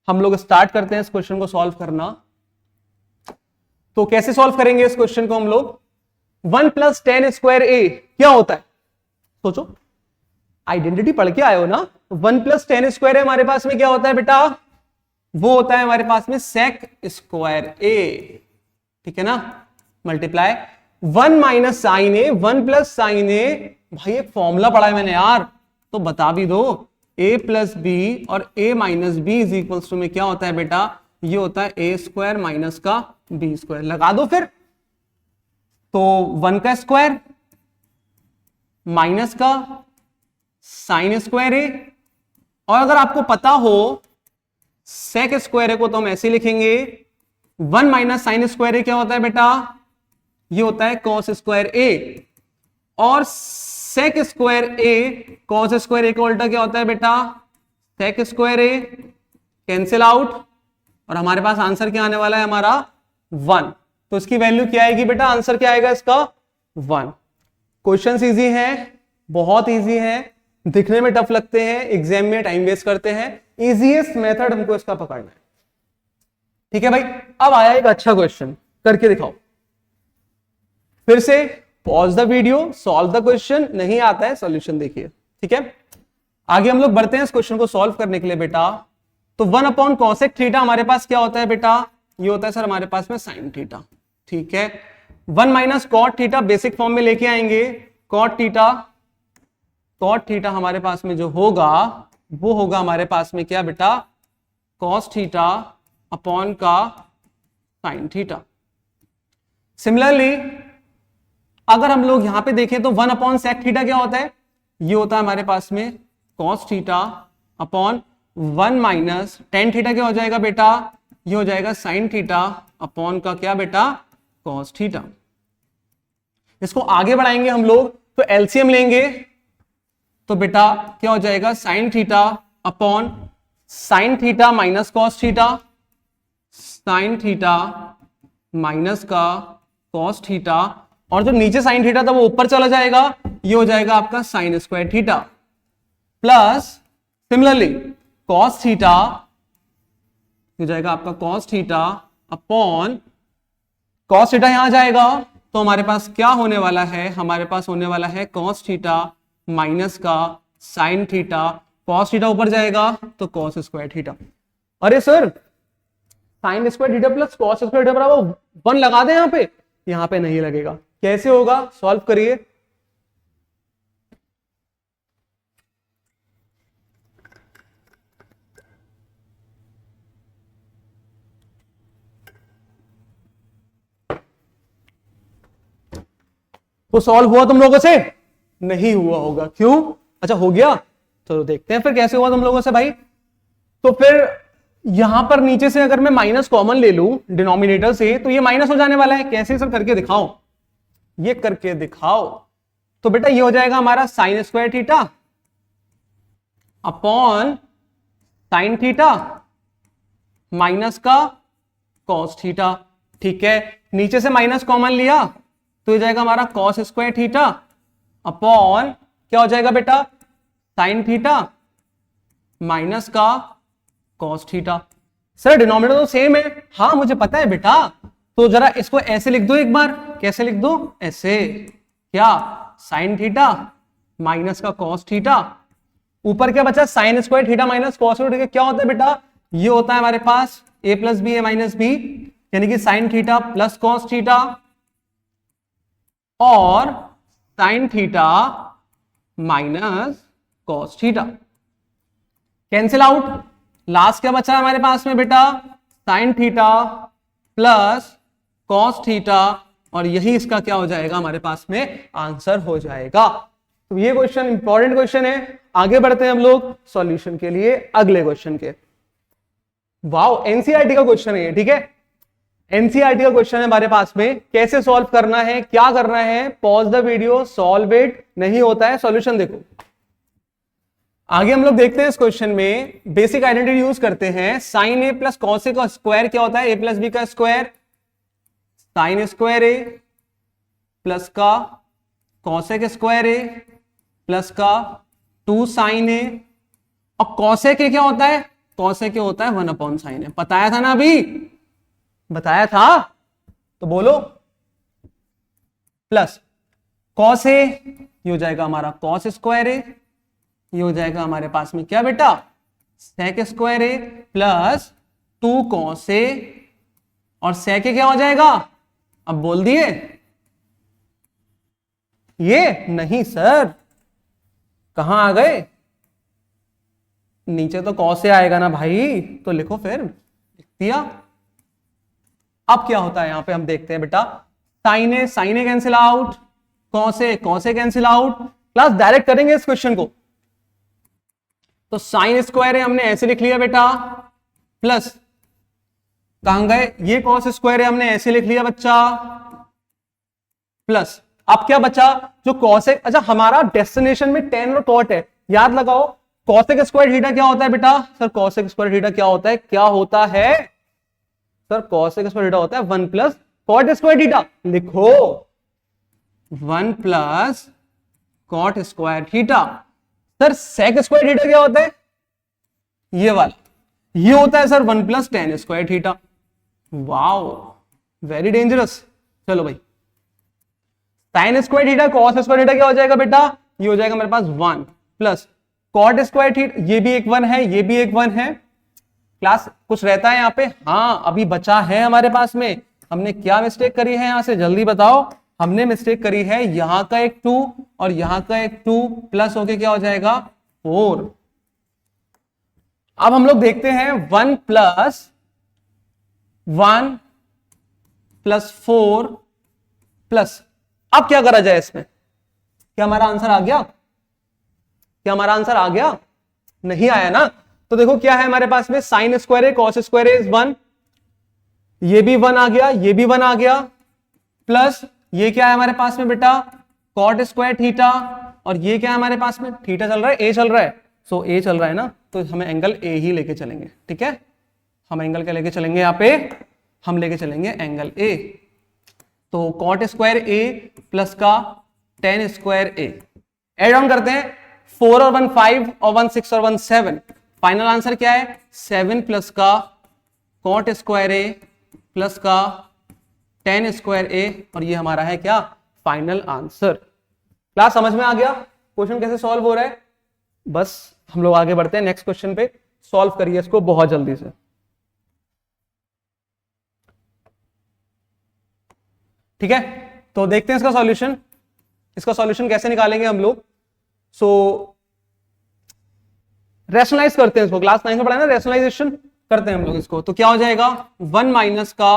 हम लोग स्टार्ट करते हैं इस क्वेश्चन को सॉल्व करना। तो कैसे सॉल्व करेंगे इस क्वेश्चन को हम लोग, 1 प्लस टेन स्क्वायर ए क्या होता है, सोचो, आइडेंटिटी पढ़ के आए हो ना। 1 प्लस टेन स्क्वायर है हमारे पास में क्या होता है बेटा, वो होता है हमारे पास में सेक स्क्वायर ए, ठीक है ना, मल्टीप्लाई 1 माइनस साइन ए, 1 प्लस साइन ए, भाई एक फॉर्मूला पढ़ा है मैंने यार, तो बता भी दो, a प्लस बी और a minus b is equals to में क्या होता है बेटा, ये होता है a स्क्वायर माइनस का b स्क्वायर, लगा दो फिर। तो 1 का स्क्वायर माइनस का साइन स्क्वायर ए, और अगर आपको पता हो सेक स्क्वायर ए को तो हम ऐसे लिखेंगे, 1 माइनस साइन स्क्वायर ए क्या होता है बेटा, ये होता है कॉस स्क्वायर ए, और सेक स्क्वायर ए कॉस स्क्वायर ए का उल्टा क्या होता है बेटा, सेक स्क्वायर ए, कैंसिल आउट, और हमारे पास आंसर क्या आने वाला है हमारा 1। तो इसकी वैल्यू क्या आएगी बेटा, आंसर क्या आएगा इसका 1। क्वेश्चन इजी है, बहुत इजी है, दिखने में टफ लगते हैं, एग्जाम में टाइम वेस्ट करते हैं, इजीएस्ट मेथड हमको इसका पकड़ना है, ठीक है भाई। अब आया एक अच्छा क्वेश्चन, करके दिखाओ, फिर से pause the video, solve the question, नहीं आता है सॉल्यूशन देखिए, ठीक है। आगे हम लोग बढ़ते हैं इस क्वेश्चन को सॉल्व करने के लिए बेटा। तो 1 अपॉन कॉसेक थीटा हमारे पास क्या होता है बेटा, ये होता है सर हमारे पास में साइन थीटा, ठीक है। 1 minus cot theta basic form में लेके आएंगे, कॉट थीटा, कॉट थीटा हमारे पास में जो होगा वो होगा हमारे पास में क्या बेटा, कॉस थीटा अपॉन का साइन थीटा। सिमिलरली अगर हम लोग यहां पे देखें तो 1 अपॉन सेक थीटा क्या होता है, ये होता है हमारे पास में cos theta upon 1 minus ten theta क्या हो जाएगा बेटा, ये हो जाएगा साइन थीटा अपॉन का क्या बेटा, कॉस थीटा। इसको आगे बढ़ाएंगे हम लोग तो एलसीएम लेंगे, तो बेटा क्या हो जाएगा, sign theta upon sine theta minus cos theta, sign theta minus का कॉस थीटा, और जो नीचे साइन थीटा था वो ऊपर चला जाएगा, ये हो जाएगा आपका sign square theta, plus similarly cos theta हो जाएगा आपका cos theta upon cos theta यहां जाएगा, तो हमारे पास क्या होने वाला है, हमारे पास होने वाला है कॉस थीटा माइनस का साइन थीटा, कॉस थीटा ऊपर जाएगा तो कॉस स्क्वायर थीटा। अरे sir sign square theta plus cos square theta बराबर 1 लगा दे, यहां पे नहीं लगेगा, कैसे होगा, सॉल्व करिए। तो सॉल्व हुआ तुम लोगों से, नहीं हुआ होगा, क्यों, अच्छा हो गया, तो देखते हैं फिर कैसे हुआ तुम लोगों से भाई। तो फिर यहां पर नीचे से अगर मैं माइनस कॉमन ले लूं डिनोमिनेटर से, तो ये माइनस हो जाने वाला है, कैसे सर करके दिखाओ, ये करके दिखाओ। तो बेटा ये हो जाएगा हमारा sign square theta upon sine theta minus का कॉस थीटा, ठीक है। नीचे से माइनस कॉमन लिया तो ये जाएगा हमारा कॉस स्क्वायर थीटा अपॉन क्या हो जाएगा बेटा, साइन थीटा माइनस का कॉस थीटा। सर डिनोमिनेटर तो सेम है, हाँ मुझे पता है बेटा, तो जरा इसको ऐसे लिख दो एक बार, कैसे लिख दो, ऐसे, क्या, साइन थीटा माइनस का कॉस थीटा, ऊपर क्या बचा, sine square theta minus cos theta, क्या होता है बेटा, ये होता है हमारे पास a plus B A minus B, यानी कि sine theta plus cos theta और sine theta minus cos theta, cancel out, last क्या बचा हमारे पास में बेटा, sine theta plus cos theta और यही इसका क्या हो जाएगा, हमारे पास में आंसर हो जाएगा। तो ये क्वेश्चन इंपॉर्टेंट क्वेश्चन है। आगे बढ़ते हैं हम लोग सॉल्यूशन के लिए अगले क्वेश्चन के। वाओ, एनसीईआरटी का क्वेश्चन है ये, ठीक है। एनसीईआरटी का क्वेश्चन है हमारे पास में, कैसे सॉल्व करना है, क्या करना है, pause the video, solve it, नहीं होता है सॉल्यूशन देखो। आगे हम लोग देखते हैं इस क्वेश्चन में बेसिक आइडेंटिटी यूज करते हैं। साइन ए प्लस कॉस ए का स्क्वायर क्या होता है, ए प्लस बी का square, sign square a plus का कॉस ए का स्क्वायर ए प्लस का 2 साइन ए, और कॉस ए के क्या होता है, कॉस ए के होता है 1 अपॉन साइन ए। बताया था ना, अभी बताया था, तो बोलो। प्लस कॉस ए, ये हो जाएगा हमारा कॉस स्क्वायर ए, ये हो जाएगा हमारे पास में क्या बेटा, sec square a plus 2 cos A, और सेक ए क्या हो जाएगा, अब बोल दिए ये, नहीं सर, कहां आ गए, नीचे तो कॉस ए आएगा ना भाई, तो लिखो फिर, लिख दिया। अब क्या होता है यहां पे हम देखते हैं बेटा, sine A cancel out, cos A cancel out. Class direct करेंगे इस क्वेश्चन को, तो साइन स्क्वायर है हमने ऐसे लिख लिया बेटा, प्लस कहां गए, ये कॉस स्क्वायर है हमने ऐसे लिख लिया बच्चा, प्लस अब क्या बचा, जो कॉसेक, अच्छा हमारा डेस्टिनेशन में टेन और कॉट है, याद लगाओ। कॉसेक स्क्वायर थीटा क्या होता है बेटा, सर कॉसेक स्क्वायर थीटा क्या होता है, क्या होता है सर, कॉसेक स्क्वायर थीटा होता है 1 प्लस कॉट स्क्वायर थीटा, लिखो 1 plus cot square theta. Sir sec square theta क्या होता है, ये वाला, ये होता है sir 1 plus tan square theta. Wow, very dangerous. चलो भाई, sine square theta cos square theta क्या हो जाएगा बेटा, ये हो जाएगा मेरे पास 1 प्लस कॉट स्क्वायर थीटा, ये भी एक 1 है, ये भी एक 1 है। क्लास कुछ रहता है यहाँ पे, हाँ अभी बचा है हमारे पास में, हमने क्या मिस्टेक करी है यहां से, जल्दी बताओ। हमने मिस्टेक करी है यहां का एक 2 और यहां का एक 2 प्लस होके क्या हो जाएगा 4। अब हम लोग देखते हैं 1 प्लस 1 प्लस 4 प्लस, अब क्या करा जाए इसमें, क्या हमारा आंसर आ गया, क्या हमारा आंसर आ गया, नहीं आया ना। तो देखो क्या है हमारे पास में, साइन स्क्वायर है कॉस स्क्वायर इज 1, ये भी 1 आ गया, ये भी 1 आ गया, प्लस ये क्या है हमारे पास में बेटा, कॉट स्क्वायर थीटा, और ये क्या है हमारे पास में, थीटा चल रहा है, ए चल रहा है, सो ए चल रहा है ना, तो हमें एंगल ए ही लेके चलेंगे, ठीक है। हम एंगल क्या लेके चलेंगे यहाँ पे, हम लेके चलेंगे एंगल ए। तो कॉट स्क्वायर ए प्लस का tan square a, add on करते हैं, 4 और 1 5 और 1 6 और 1 7, फाइनल आंसर क्या है 7 प्लस का कॉट स्क्वायर ए प्लस का टेन स्क्वायर ए, और ये हमारा है क्या फाइनल आंसर। क्लास समझ में आ गया क्वेश्चन कैसे सॉल्व हो रहा है। बस हम लोग आगे बढ़ते हैं नेक्स्ट क्वेश्चन पे, सॉल्व करिए इसको बहुत जल्दी से। ठीक है, तो देखते हैं इसका सॉल्यूशन, इसका सॉल्यूशन कैसे निकालेंगे हम लोग। सो रैशनलाइज करते हैं इसको, क्लास 9 में पढ़ा है ना, रैशनलाइजेशन करते हैं हम लोग इसको। तो क्या हो जाएगा 1 माइनस का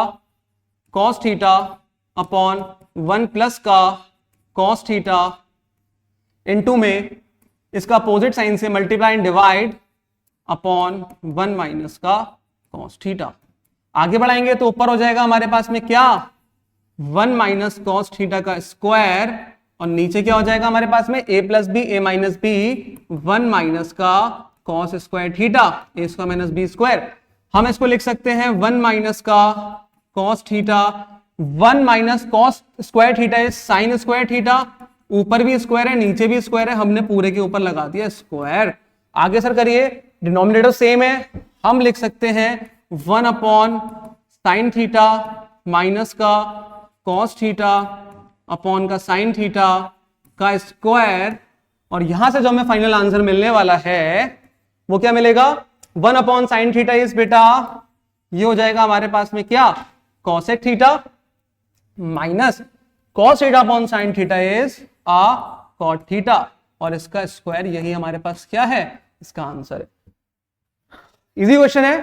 कॉस थीटा अपॉन 1 प्लस का कॉस थीटा इनटू में इसका अपोजिट साइन से multiply and divide upon 1 minus का कॉस थीटा। आगे बढ़ाएंगे तो ऊपर हो जाएगा हमारे पास में क्या 1 माइनस कॉस थीटा का स्क्वायर, और नीचे क्या हो जाएगा हमारे पास में a plus B A minus b 1 minus का cos square theta a square minus b square. हम इसको लिख सकते हैं 1 माइनस का cos theta, 1 minus cos square theta is sine square theta, ऊपर भी स्क्वायर है नीचे भी स्क्वायर है, हमने पूरे के ऊपर लगा दिया स्क्वायर। आगे सर करिए, डिनोमिनेटर सेम है, हम लिख सकते हैं 1 अपॉन साइन थीटा माइनस का कॉस थीटा अपॉन का साइन थीटा का स्क्वायर, और यहां से जो हमें फाइनल आंसर मिलने वाला है वो क्या मिलेगा 1 अपॉन साइन थीटा इज बेटा, ये हो जाएगा हमारे पास में क्या cosec theta minus cos theta upon sine theta is आ कॉट थीटा, और इसका स्क्वायर यही हमारे पास क्या है इसका आंसर है। इजी क्वेश्चन है,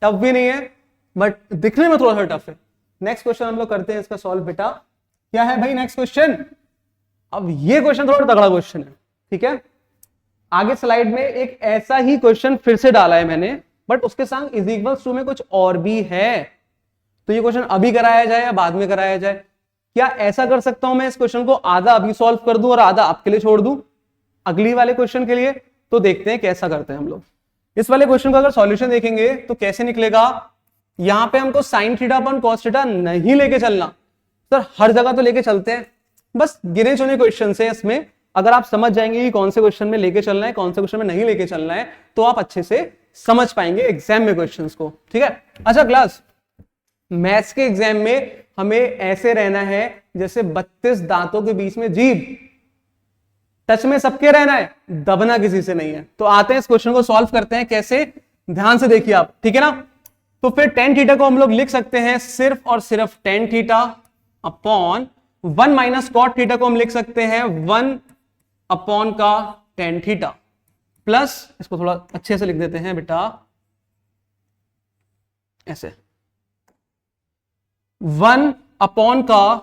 टफ भी नहीं है, बट दिखने में थोड़ा सा टफ है। नेक्स्ट क्वेश्चन हम लोग करते हैं इसका सॉल्व बेटा। क्या है भाई नेक्स्ट क्वेश्चन? अब ये क्वेश्चन थोड़ा तगड़ा क्वेश्चन है, ठीक है। आगे स्लाइड में एक ऐसा ही क्वेश्चन फिर से डाला है मैंने, बट उसके संग इज इक्वल्स टू में कुछ और भी है। तो ये क्वेश्चन अभी कराया जाए या बाद में कराया जाए? क्या ऐसा कर सकता हूं मैं इस क्वेश्चन को आधा अभी सॉल्व कर दूं और आधा आपके लिए छोड़ दूं अगली वाले क्वेश्चन के लिए? तो देखते हैं कैसा करते हैं हम लोग। इस वाले क्वेश्चन का अगर सॉल्यूशन देखेंगे तो कैसे निकलेगा? यहां पे हमको sign theta upon cos theta नहीं लेके चलना सर, हर जगह तो लेके चलते हैं, बस गिने चुने क्वेश्चन है इसमें। अगर आप समझ जाएंगे कि कौन से क्वेश्चन में लेके चलना है, कौन से क्वेश्चन में नहीं लेके चलना है, तो आप अच्छे से समझ पाएंगे एग्जाम में क्वेश्चंस को, ठीक है। अच्छा क्लास, मैथ्स के एग्जाम में हमें ऐसे रहना है जैसे 32 दांतों के बीच में जीभ, टच में सबके रहना है, दबना किसी से नहीं है। तो आते हैं इस क्वेश्चन को सॉल्व करते हैं कैसे, ध्यान से देखिए आप, ठीक है ना। तो फिर टेन थीटा को हम लोग लिख सकते हैं सिर्फ और सिर्फ tan theta upon 1 minus cot theta को हम लिख सकते हैं 1 अपॉन का टेन थीटा, प्लस इसको थोड़ा अच्छे से लिख देते हैं बेटा ऐसे, 1 अपॉन का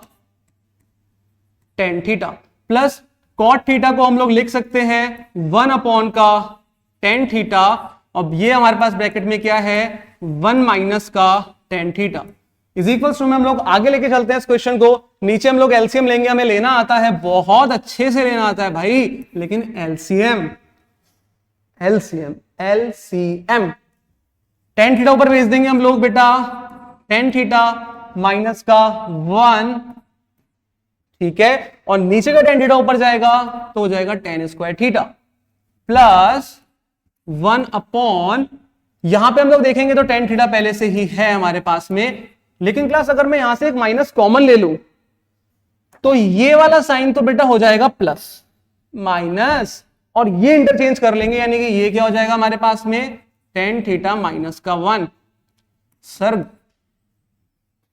tan theta, plus cot theta को हम लोग लिख सकते हैं 1 अपॉन का टेन थीटा। अब ये हमारे पास ब्रैकेट में क्या है, 1 माइनस का tan theta is equals to में हम लोग आगे लेके चलते हैं इस क्वेश्चन को। नीचे हम लोग एलसीएम लेंगे, हमें लेना आता है, बहुत अच्छे से लेना आता है भाई, लेकिन LCM LCM LCM tan theta ऊपर भेज देंगे हम लोग बेटा, टेन थीटा माइनस का 1, ठीक है, और नीचे का टेन थीटा ऊपर जाएगा तो हो जाएगा ten square theta, plus 1 upon, यहां पे हम लोग देखेंगे तो टेन थीटा पहले से ही है हमारे पास में, लेकिन क्लास अगर मैं यहां से एक माइनस कॉमन ले लूं तो ये वाला साइन तो बेटा हो जाएगा प्लस माइनस, और ये इंटरचेंज कर लेंगे, यानी कि ये क्या हो जाएगा हमारे पास में टेन थीटा माइनस का 1। सर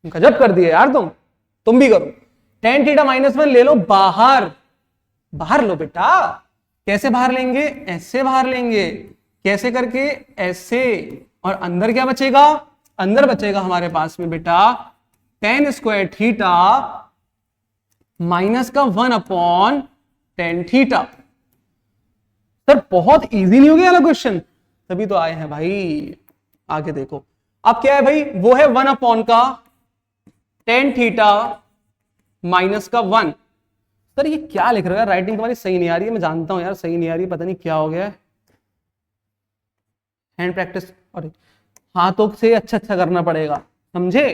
गजब कर दिए यार, तुम भी करो। टेन थीटा माइनस 1 ले लो बाहर, बाहर लो बेटा। कैसे बाहर लेंगे? ऐसे बाहर लेंगे, कैसे करके? ऐसे, और अंदर क्या बचेगा? अंदर बचेगा हमारे पास में बेटा टेन स्क्वायर थीटा माइनस का 1 अपॉन टेन थीटा। सर बहुत इजी नहीं हो गया वाला क्वेश्चन? तभी तो आए हैं भाई, आगे देखो। अब क्या है भाई, वो है 1 अपॉन का टेन थीटा माइनस का 1। सर ये क्या लिख रहे हो यार, राइटिंग तुम्हारी सही नहीं आ रही है, मैं जानता हूं यार सही नहीं आ रही है, पता नहीं क्या हो गया है। हैंड प्रैक्टिस और हाथों से अच्छा करना पड़ेगा, समझे?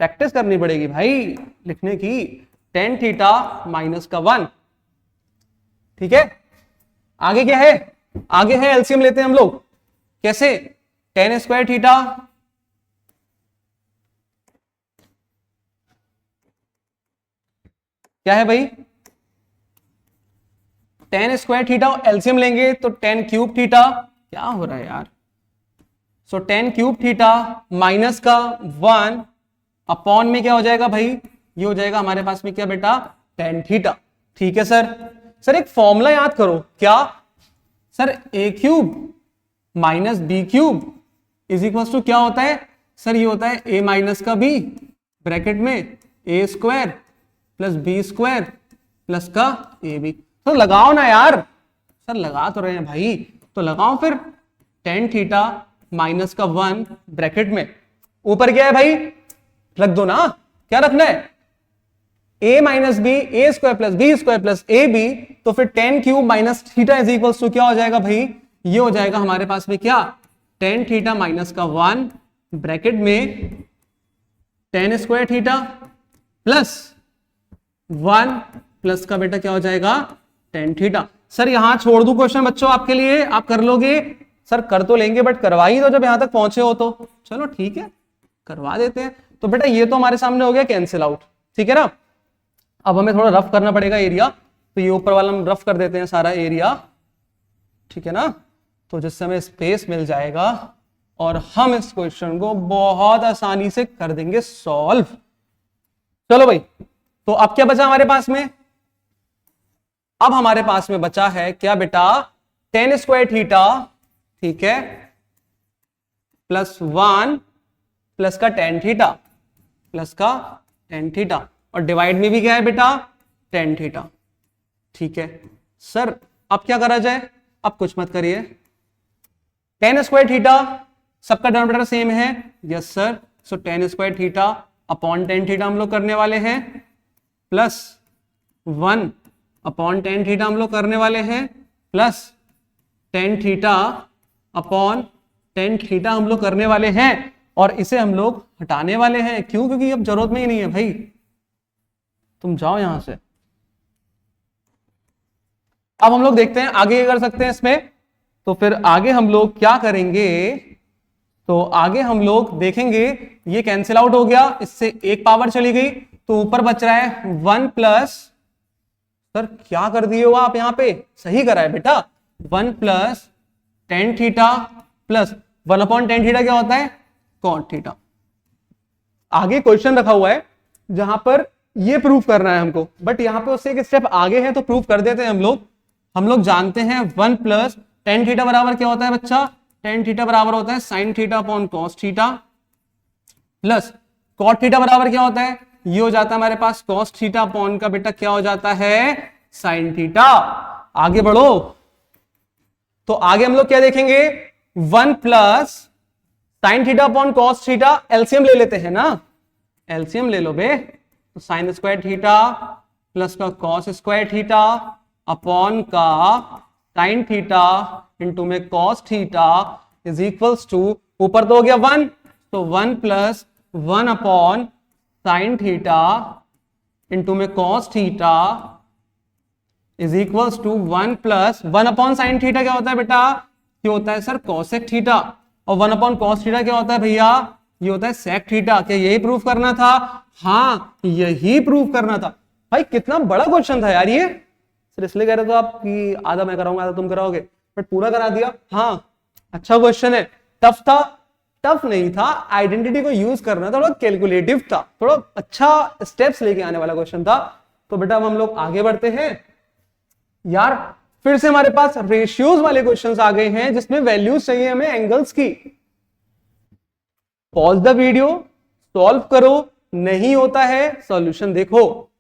प्रैक्टिस करनी पड़ेगी भाई लिखने की। टेन थीटा माइनस का 1, ठीक है। आगे क्या है? आगे है एलसीएम लेते हैं हम लोग, कैसे? टेन स्क्वायर थीटा क्या है भाई, टेन स्क्वायर थीटा, एलसीएम लेंगे तो टेन क्यूब थीटा, क्या हो रहा है यार, सो टेन क्यूब थीटा माइनस का 1 अपॉन में क्या हो जाएगा भाई, ये हो जाएगा हमारे पास में क्या बेटा, टेन थीटा, ठीक है सर। सर एक फॉर्मूला याद करो, क्या sir, A cube minus B cube is equal to क्या होता है सर, ये होता है ए माइनस का बी ब्रैकेट में A square plus B square plus का ए बी। तो लगाओ ना यार, सर लगा तो रहे हैं भाई, तो लगाओ फिर टेन थीटा माइनस का 1 ब्रैकेट में, ऊपर क्या है भाई, रख दो ना, क्या रखना है, a minus b a square plus B square plus a b. तो फिर tan cube minus theta is equal to क्या हो जाएगा भाई, ये हो जाएगा हमारे पास में क्या, टेन थीटा माइनस का 1 ब्रैकेट में tan square theta plus 1 plus का बेटा क्या हो जाएगा, टेन थीटा। सर यहां छोड़ दूं क्वेश्चन बच्चों आपके लिए, आप कर लोगे? सर कर तो लेंगे बट करवा ही दो जब यहां तक पहुंचे हो तो। चलो ठीक है करवा देते हैं। तो बेटा ये तो हमारे सामने हो गया कैंसिल आउट, ठीक है ना। अब हमें थोड़ा रफ करना पड़ेगा एरिया, तो ये ऊपर वाला हम रफ कर देते हैं सारा एरिया, ठीक है ना, तो जिससे हमें स्पेस मिल जाएगा और हम इस क्वेश्चन को बहुत आसानी से कर देंगे सॉल्व। चलो भाई, तो अब क्या बचा हमारे पास में, अब हमारे पास में बचा है क्या बेटा, टेन स्क्वायर थीटा, ठीक है, प्लस 1 प्लस का टेन थीटा प्लस का टेन थीटा, और डिवाइड में भी क्या है बेटा, टेन थीटा। ठीक है सर, अब क्या करा जाए, अब कुछ मत करिए, टेन स्क्वायर थीटा सबका डिनोमिनेटर सेम है, yes sir, so tan square theta upon tan theta हम लोग करने वाले हैं, plus one upon tan theta हम लोग करने वाले हैं, plus tan theta upon tan theta हम लोग करने वाले हैं, और इसे हम लोग हटाने वाले हैं। क्यों? क्योंकि अब जरूरत में ही नहीं है भाई, तुम जाओ यहां से। अब हम लोग देखते हैं आगे क्या कर सकते हैं इसमें। तो फिर आगे हम लोग क्या करेंगे, तो आगे हम लोग देखेंगे, ये कैंसिल आउट हो गया, इससे एक पावर चली गई, तो ऊपर बच रहा है वन प्लस, सर क्या कर दिए हो आप यहां पे, सही करा है बेटा, one plus tan theta plus one upon tan theta क्या होता है, कॉट थीटा। आगे क्वेश्चन रखा हुआ है जहां पर ये प्रूव करना है हमको, बट यहां पे उससे एक स्टेप आगे है तो प्रूव कर देते हैं हम लोग। हम लोग जानते हैं वन प्लस टेन थीटा बराबर क्या होता है बच्चा, टेन थीटा बराबर होता है sine theta upon cos theta, plus cot theta बराबर क्या होता है, ये हो जाता है हमारे पास कॉस थीटा अपॉन का बेटा क्या हो जाता है, साइन थीटा। आगे बढ़ो, तो आगे हम लोग क्या देखेंगे, one plus sine theta upon cos theta, LCM ले लेते हैं ना, एलसीएम ले लो बे, तो साइन स्क्वायर थीटा प्लस का कॉस स्क्वायर थीटा अपॉन का साइन थीटा इंटू में cos theta is equals to, ऊपर तो हो गया वन, तो one plus one upon sine theta into में cos theta is equals to one plus one upon sine theta क्या होता है बेटा, ये होता है सर कॉसेक थीटा, और वन अपॉन कॉस थीटा क्या होता है भैया, ये होता है सेक थीटा। क्या यही प्रूव करना था, हाँ यही प्रूव करना था। भाई कितना बड़ा क्वेश्चन था यार ये, सर इसलिए कह रहे तो आप कि आधा मैं कराऊंगा आधा तुम कराओगे, बट पूरा करा दिया। हाँ अच्छा क्वेश्चन है, टफ था, टफ नहीं था, आइडेंटिटी को यूज करना थोड़ा कैलकुलेटिव था, थोड़ा अच्छा स्टेप्स लेके आने वाला क्वेश्चन था। तो बेटा अब हम लोग आगे बढ़ते हैं यार, फिर से हमारे पास रेशियोज वाले क्वेश्चंस आ गए हैं जिसमें वैल्यूज चाहिए हमें एंगल्स की। पॉज द वीडियो, सॉल्व करो, नहीं होता है सॉल्यूशन देखो।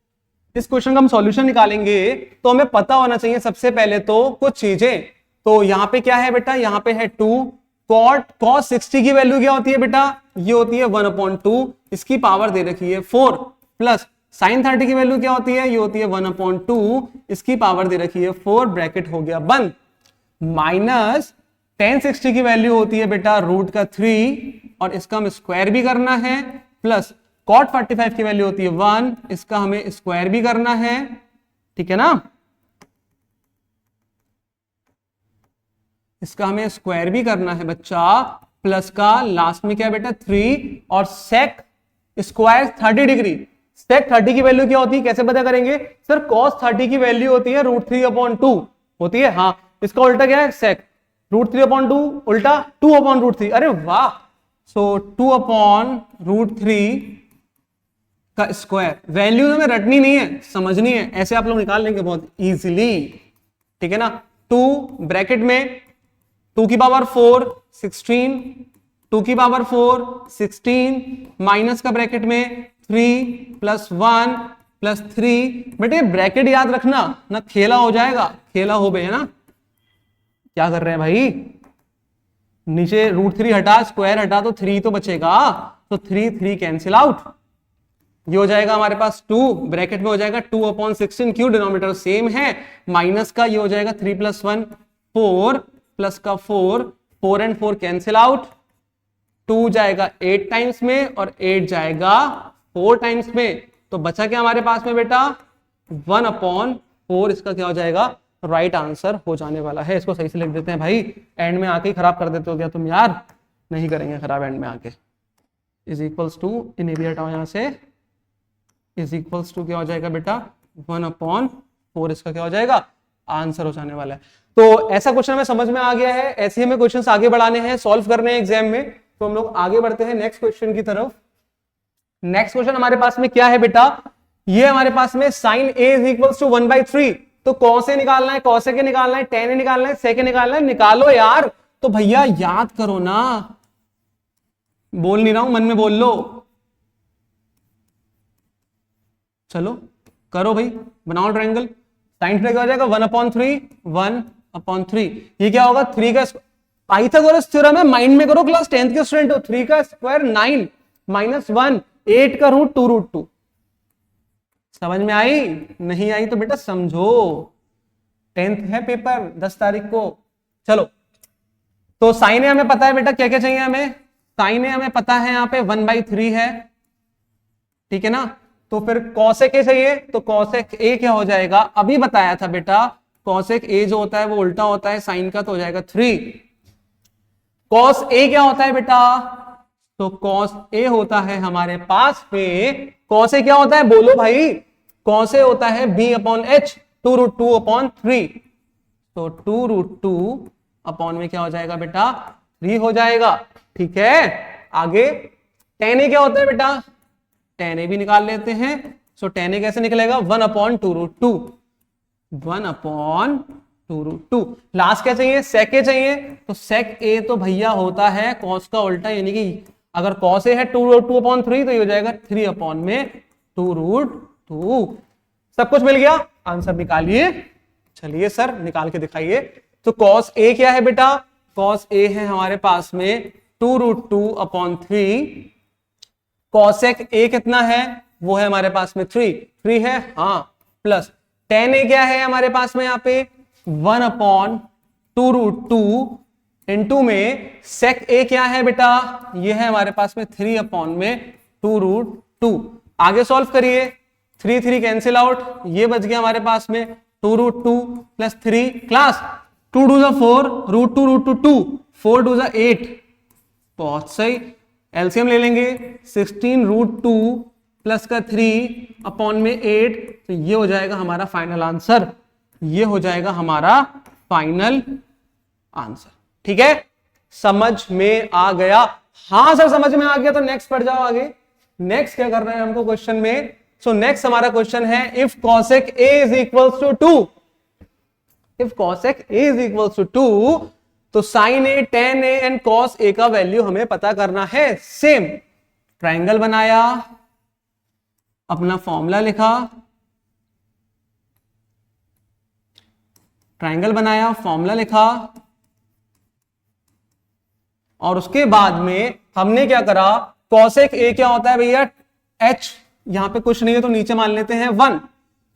इस क्वेश्चन का हम सॉल्यूशन निकालेंगे तो हमें पता होना चाहिए सबसे पहले तो कुछ चीजें। तो यहां पे क्या है बेटा, यहां पे है 2, cos 60 की वैल्यू क्या होती है बेटा, ये होती है 1/2, इसकी पावर दे रखी है 4, प्लस sin 30 की वैल्यू क्या होती है, ये होती है 1/2, इसकी पावर दे रखी है 4, ब्रैकेट हो गया बंद, माइनस tan 60 की वैल्यू होती है बेटा √3, और इसका हम स्क्वायर भी करना है, प्लस cot 45 की वैल्यू होती है 1, इसका हमें स्क्वायर भी करना है, ठीक है ना, इसका हमें स्क्वायर भी करना है बच्चा, प्लस का लास्ट में क्या है बेटा 3, और sec स्क्वायर 30 डिग्री, sec 30 की वैल्यू क्या होती है, कैसे पता करेंगे सर, cos 30 की वैल्यू होती है √3/2 होती है, हाँ इसका उल्टा क्या है sec √3/2 उल्टा 2/√3, अरे वाह, सो 2/√3 का स्क्वायर। वैल्यू हमें रटनी नहीं है, समझनी है, ऐसे आप लोग निकाल लेंगे बहुत इजीली, ठीक है ना। 2 ब्रैकेट में 2 की पावर 4 16, 2 की पावर 4 16, माइनस का ब्रैकेट में 3 प्लस 1 प्लस 3, बेटे ब्रैकेट याद रखना ना, खेला हो जाएगा, खेला हो गया ना, क्या कर रहे हैं भाई, नीचे √3 हटा, स्क्वायर हटा, तो 3 तो बचेगा, तो 3 कैंसिल आउट, ये हो जाएगा हमारे पास 2, ब्रैकेट में हो जाएगा 2/16, क्यों डिनोमिनेटर सेम है, माइनस का ये हो जाएगा 3 + 1 4, प्लस का 4 एंड 4 कैंसिल आउट, 2 जाएगा 8 टाइम्स में और 8 जाएगा 4 टाइम्स में, तो बचा क्या हमारे पास में बेटा 1/4, इसका क्या हो जाएगा राइट आंसर हो जाने वाला है। इसको सही से लिख देते हैं भाई, एंड में आके ही खराब कर देते हो क्या तुम यार, नहीं करेंगे खराब एंड में आके, इज इक्वल्स टू, इन एरिया हटाओ यहां से, इज इक्वल्स टू क्या हो जाएगा बेटा 1/4, इसका क्या हो जाएगा आंसर हो जाने वाला है। तो ऐसा क्वेश्चन हमें समझ में आ गया है, ऐसे हमें क्वेश्चंस आगे बढ़ाने हैं, सॉल्व करने हैं एग्जाम में। तो हम लोग आगे बढ़ते हैं नेक्स्ट क्वेश्चन की तरफ। नेक्स्ट क्वेश्चन हमारे पास में क्या है बेटा, ये हमारे पास में sin a = 1/3, तो कौन से निकालना है, कौन से के निकालना है, tan निकालना है, sec निकालना है, निकालो यार। तो भैया याद करो ना, बोल नहीं रहा हूं, मन में बोल लो, चलो करो भाई, बनाओ ट्रायंगल। साइन थीटा क्या हो जाएगा 1/3, 1/3। ये क्या होगा 3 का पाइथागोरस थ्योरम है, माइंड में करो, क्लास 10th के स्टूडेंट हो। 3 का स्क्वायर 9 माइनस 1 8 का रूट 2√2। समझ में आई? नहीं आई तो बेटा समझो, 10th है पेपर 10 तारीख को। चलो तो साइन ए हमें पता है बेटा, क्या क्या चाहिए हमें? साइन ए हमें पता है यहाँ पे 1/3 है, ठीक है ना। तो फिर कॉसेक ए चाहिए, तो कॉसेक ए क्या हो जाएगा, अभी बताया था बेटा, कॉसेक ए जो होता है वो उल्टा होता है साइन का, तो हो जाएगा 3। कॉस ए क्या होता है बेटा, तो कॉस ए होता है हमारे पास में, कॉस ए क्या होता है बोलो भाई, कॉस ए होता है b/h 2√2/3। तो 2√2 अपॉन में क्या हो जाएगा बेटा 3 हो जाएगा, ठीक है। आगे tan ए क्या होता है बेटा, tan ए भी निकाल लेते हैं। सो tan ए कैसे निकलेगा 1/2√2, 1/2√2। लास्ट क्या चाहिए, sec ए चाहिए, तो sec ए तो भैया होता है cos का उल्टा, यानी कि अगर cos ए है 2√2/3 तो ये हो जाएगा 3/2√2। सब कुछ मिल गया, आंसर निकालिए। चलिए सर निकाल के दिखाइए। तो cos ए क्या है बेटा, cos ए है हमारे पास में 2√2/3। cosec ए कितना है, वो है हमारे पास में 3 है, हाँ, प्लस tan ए क्या है हमारे पास में यहाँ पे 1/2√2 इनटू में sec ए क्या है बेटा, ये है हमारे पास में 3/2√2। आगे सॉल्व करिए, 3 कैंसिल आउट, ये बच गया हमारे पास में 2√2 प्लस 3 क्लास 2 2 4 √2 4 2 8। बहुत सही, एलसीएम ले लेंगे 16√2 प्लस का 3 अपॉन में 8, तो ये हो जाएगा हमारा फाइनल आंसर, ये हो जाएगा हमारा फाइनल आंसर, ठीक है। समझ में आ गया? हाँ सर समझ में आ गया, तो नेक्स्ट पढ़ जाओ आगे। नेक्स्ट क्या करना है हमको क्वेश्चन में, सो नेक्स्ट हमारा क्वेश्चन है if cosec a is equals to 2, if cosec a is equals to 2 तो sin a, tan a and cos a का वैल्यू हमें पता करना है। सेम ट्रायंगल बनाया, अपना फॉर्मूला लिखा, ट्रायंगल बनाया, फॉर्मूला लिखा, और उसके बाद में हमने क्या करा, cosec a क्या होता है भैया, h यहां पे कुछ नहीं है तो नीचे मान लेते हैं 1,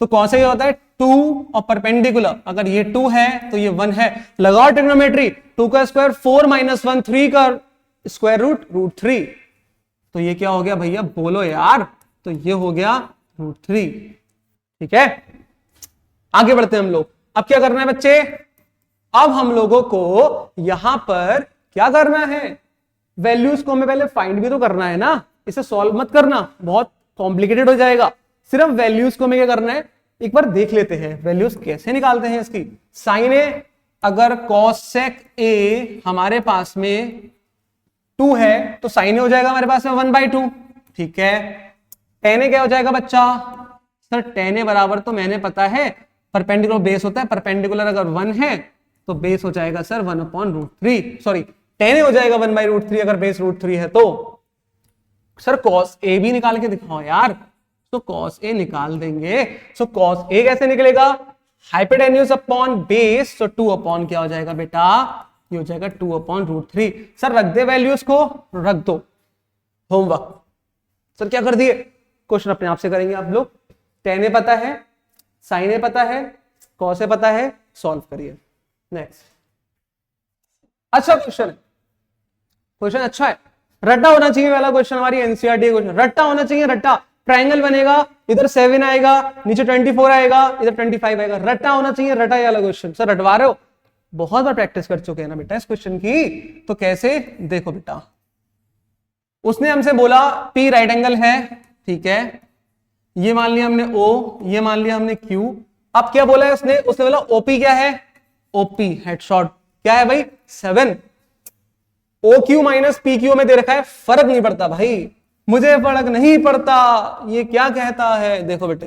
तो cosec क्या होता है 2 और परपेंडिकुलर, अगर ये 2 है तो ये 1 है। लगाओ ट्रिग्नोमेट्री, 2 का स्क्वायर 4 - 1 3 का स्क्वायर √3, तो ये क्या हो गया भैया बोलो यार, तो ये हो गया √3, ठीक है। आगे बढ़ते हैं हम लोग। अब क्या करना है बच्चे, अब हम लोगों को यहां पर क्या करना है, वैल्यूज को हमें पहले फाइंड भी तो करना है ना, इसे सॉल्व मत करना, बहुत कॉम्प्लिकेटेड हो जाएगा। सिर्फ वैल्यूज को हमें क्या करना है, एक बार देख लेते हैं वैल्यूज कैसे निकालते हैं इसकी। साइन ए, अगर cosec ए हमारे पास में 2 है तो साइन ए हो जाएगा हमारे पास में 1/2, ठीक है। tan ए क्या हो जाएगा बच्चा, सर tan ए बराबर तो मैंने पता है परपेंडिकुलर बेस होता है, परपेंडिकुलर अगर 1 है तो बेस हो जाएगा सर 1/√3, सॉरी tan ए हो जाएगा 1/√3 अगर बेस √3 है तो। सर cos a भी निकाल के दिखाओ यार, तो cos a निकाल देंगे। सो cos a कैसे निकलेगा, हाइपोटेन्यूज अपॉन बेस, तो 2 अपॉन क्या हो जाएगा बेटा, ये हो जाएगा 2/√3। सर रख दे वैल्यूज को, रख दो, होमवर्क सर क्या कर दिए, क्वेश्चन अपने आप से करेंगे आप लोग। tan a पता है, sin a पता है, cos a पता है, सॉल्व करिए। नेक्स्ट, अच्छा क्वेश्चन है, क्वेश्चन अच्छा है, रट्टा होना चाहिए वाला क्वेश्चन, हमारी एनसीईआरटी क्वेश्चन रट्टा होना चाहिए। रट्टा, ट्रायंगल बनेगा, इधर 7 आएगा, नीचे 24 आएगा, इधर 25 आएगा, रट्टा होना चाहिए, रटा वाला क्वेश्चन। सर रटवा रहे हो, बहुत बार प्रैक्टिस कर चुके हैं ना बेटा इस क्वेश्चन की, तो कैसे देखो बेटा, उसने हमसे बोला P राइट एंगल है, ठीक है, ये मान लिया हमने O, ये मान लिया हमने Q। अब क्या बोला है उसने बोला OP क्या है, OP हेडशॉट क्या है भाई 7। OQ माइनस PQ में दे रखा है, फर्क नहीं पड़ता भाई, मुझे फर्क नहीं पड़ता, ये क्या कहता है देखो बेटे।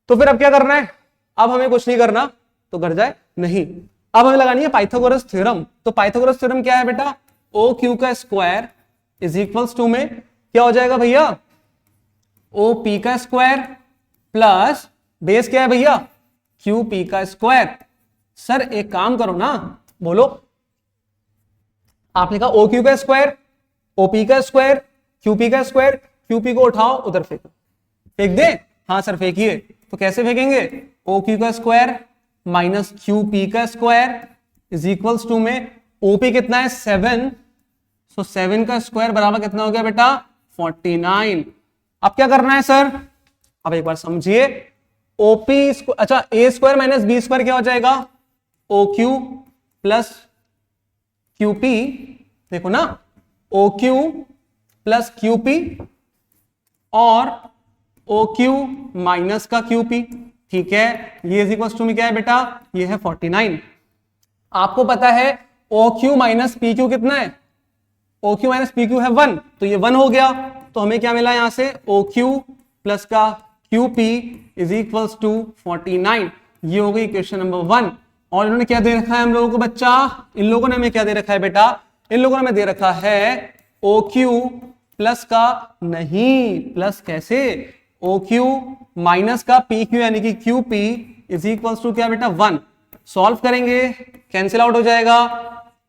तो फिर अब क्या करना है, अब हमें कुछ नहीं करना, तो घर जाए नहीं, अब हमें लगानी है पाइथागोरस थ्योरम। तो पाइथागोरस थ्योरम क्या है बेटा, OQ का स्क्वायर इज इक्वल्स टू में क्या हो जाएगा भैया ओ पी का स्क्वायर प्लस बेस क्या है भैया, क्यू पी का स्क्वायर। सर एक काम करो ना, बोलो, आपने कहा ओ क्यू का स्क्वायर, ओपी का स्क्वायर, क्यूपी का स्क्वायर, क्यूपी को उठाओ उधर फेंको, फेंक दे। हाँ सर फेंकिए। तो कैसे फेंकेंगे, ओ क्यू का स्क्वायर माइनस क्यू पी का स्क्वायर इज इक्वल्स टू में ओपी कितना है 7, सो 7 का स्क्वायर बराबर कितना हो गया बेटा 49। अब क्या करना है सर, अब एक बार समझिए, ओपी अच्छा ए स्क्वायर माइनस बी स्क्वायर क्या हो जाएगा, ओ क्यू प्लस क्यूपी, देखो ना ओ क्यू प्लस क्यूपी और ओ क्यू माइनस का क्यूपी, ठीक है। ये इज इक्वल टू में क्या है बेटा, ये है 49। आपको पता है O Q minus P Q कितना है, O Q minus P Q है 1, तो ये 1 हो गया। तो हमें क्या मिला यहां से, ओ क्यू प्लस का Q P is equals to 49। ये हो गई क्वेश्चन नंबर 1। और इन्होंने क्या दे रखा है हम लोगों को बच्चा, इन लोगों ने हमें क्या दे रखा है बेटा, इन लोगों ने हमें दे रखा है ओ क्यू प्लस का, नहीं प्लस कैसे, ओ क्यू माइनस का पी क्यू यानी कि Q P is equals to क्या बेटा 1। सॉल्व करेंगे, कैंसिल आउट हो जाएगा,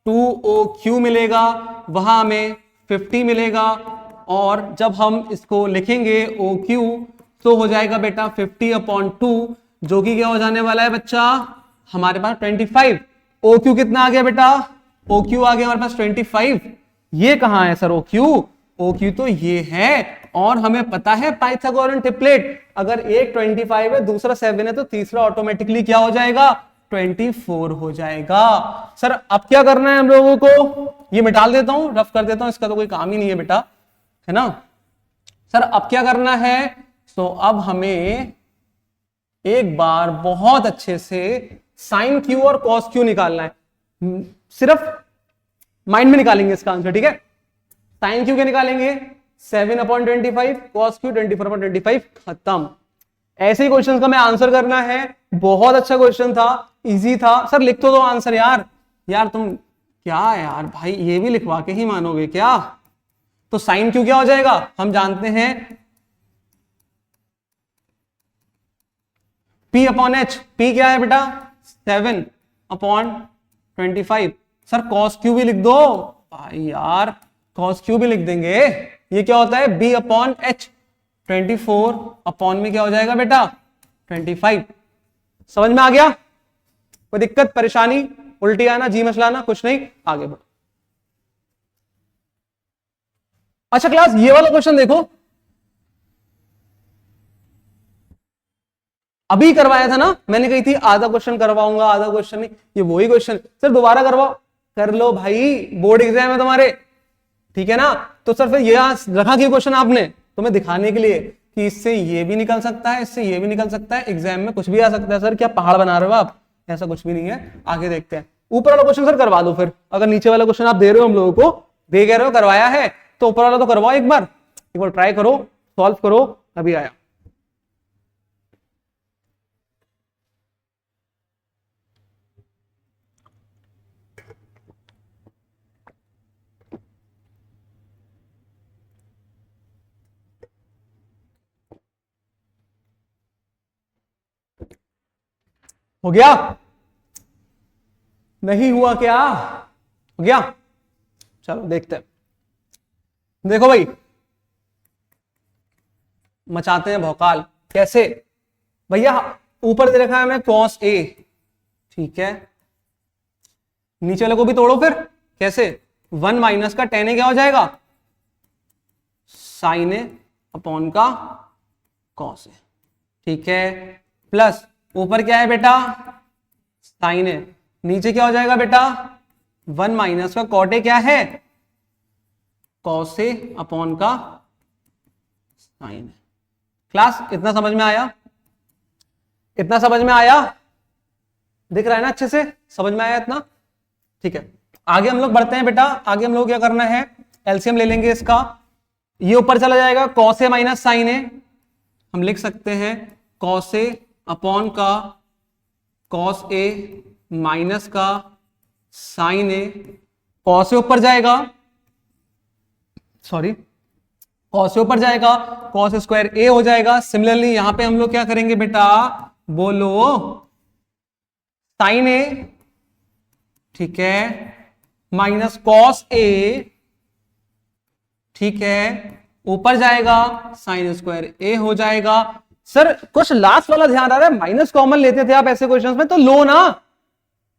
2OQ मिलेगा, वहां हमें 50 मिलेगा। और जब हम इसको लिखेंगे OQ तो हो जाएगा बेटा 50/2, जो कि क्या हो जाने वाला है बच्चा, हमारे पास 25। OQ कितना आ गया बेटा, OQ आ गया हमारे पास 25। ये कहां है सर OQ तो ये है। और हमें पता है पाइथागोरन ट्रिपलेट, अगर एक 25 है दूसरा 7 है तो तीसरा ऑटोमेटिकली क्या हो जाएगा 24 हो जाएगा। सर अब क्या करना है हम लोगों को, ये मिटा देता हूं, रफ कर देता हूं, इसका तो कोई काम ही नहीं है बेटा, है ना। सर अब क्या करना है, तो अब हमें एक बार बहुत अच्छे से साइन क्यू और कॉस क्यू निकालना है, सिर्फ माइंड में निकालेंगे इसका आंसर, ठीक है। साइन क्यू क्या निकालेंगे 7/25, कॉस क्यू 24/25, खत्म। ऐसे ही क्वेश्चन का मैं आंसर करना है, बहुत अच्छा क्वेश्चन था, इजी था। सर लिख तो दो आंसर यार, यार तुम क्या यार भाई, ये भी लिखवा के ही मानोगे क्या। तो साइन क्यू क्या हो जाएगा, हम जानते हैं P/H, P क्या है बेटा 7/25। सर कॉस क्यू भी लिख दो भाई यार, कॉस क्यू भी लिख देंगे। ये क्या होता है B/H, 24 अपॉन में क्या हो जाएगा बेटा 25। समझ में आ गया, कोई दिक्कत परेशानी, उल्टी आना जी मचलाना कुछ नहीं, आगे बढ़ो। अच्छा क्लास ये वाला क्वेश्चन देखो, अभी करवाया था ना, मैंने कही थी आधा क्वेश्चन करवाऊंगा आधा क्वेश्चन नहीं, ये वही क्वेश्चन। सर दोबारा करवाओ, कर लो भाई, बोर्ड एग्जाम है तुम्हारे, ठीक है ना। तो सर फिर ये रखा क्यों क्वेश्चन आपने, तुम्हें दिखाने के लिए कि इससे ये भी निकल सकता है, इससे ये भी निकल सकता है, एग्जाम में कुछ भी आ सकता है। सर क्या पहाड़ बना रहे हो आप, ऐसा कुछ भी नहीं है, आगे देखते हैं। ऊपर वाला क्वेश्चन सर करवा दो फिर, अगर नीचे वाला क्वेश्चन आप दे रहे हो हम लोगों को, दे कह रहे हो करवाया है, तो ऊपर वाला तो करवाओ एक बार ट्राई करो, सॉल्व करो। अभी आया हो गया, नहीं हुआ क्या, हो गया, चलो देखते हैं। देखो भाई मचाते हैं भौकाल, कैसे भैया, ऊपर दे रखा है हमें cos A, ठीक है, नीचे वाले को भी तोड़ो फिर, कैसे 1 माइनस का tan A क्या हो जाएगा sin A अपॉन का cos A, ठीक है, प्लस ऊपर क्या है बेटा sin A, नीचे क्या हो जाएगा बेटा 1 माइनस का cot A क्या है cos A अपॉन का sin A। क्लास इतना समझ में आया, इतना समझ में आया, दिख रहा है ना अच्छे से, समझ में आया इतना, ठीक है। आगे हम लोग बढ़ते हैं बेटा, आगे हम लोग क्या करना है, एलसीएम ले लेंगे इसका, ये ऊपर चला जाएगा cos A minus sin A, हम लिख सकते हैं cos A अपॉन का cos A माइनस का sin A, cos A ऊपर जाएगा, सॉरी कॉस से ऊपर जाएगा, कॉस स्क्वायर ए हो जाएगा। सिमिलरली यहां पे हम लोग क्या करेंगे बेटा, बोलो, साइन ए, ठीक है, माइनस कॉस ए, ठीक है, ऊपर जाएगा साइन स्क्वायर ए हो जाएगा। सर कुछ लास्ट वाला ध्यान आ रहा है, माइनस कॉमन लेते थे आप ऐसे क्वेश्चंस में, तो लो ना,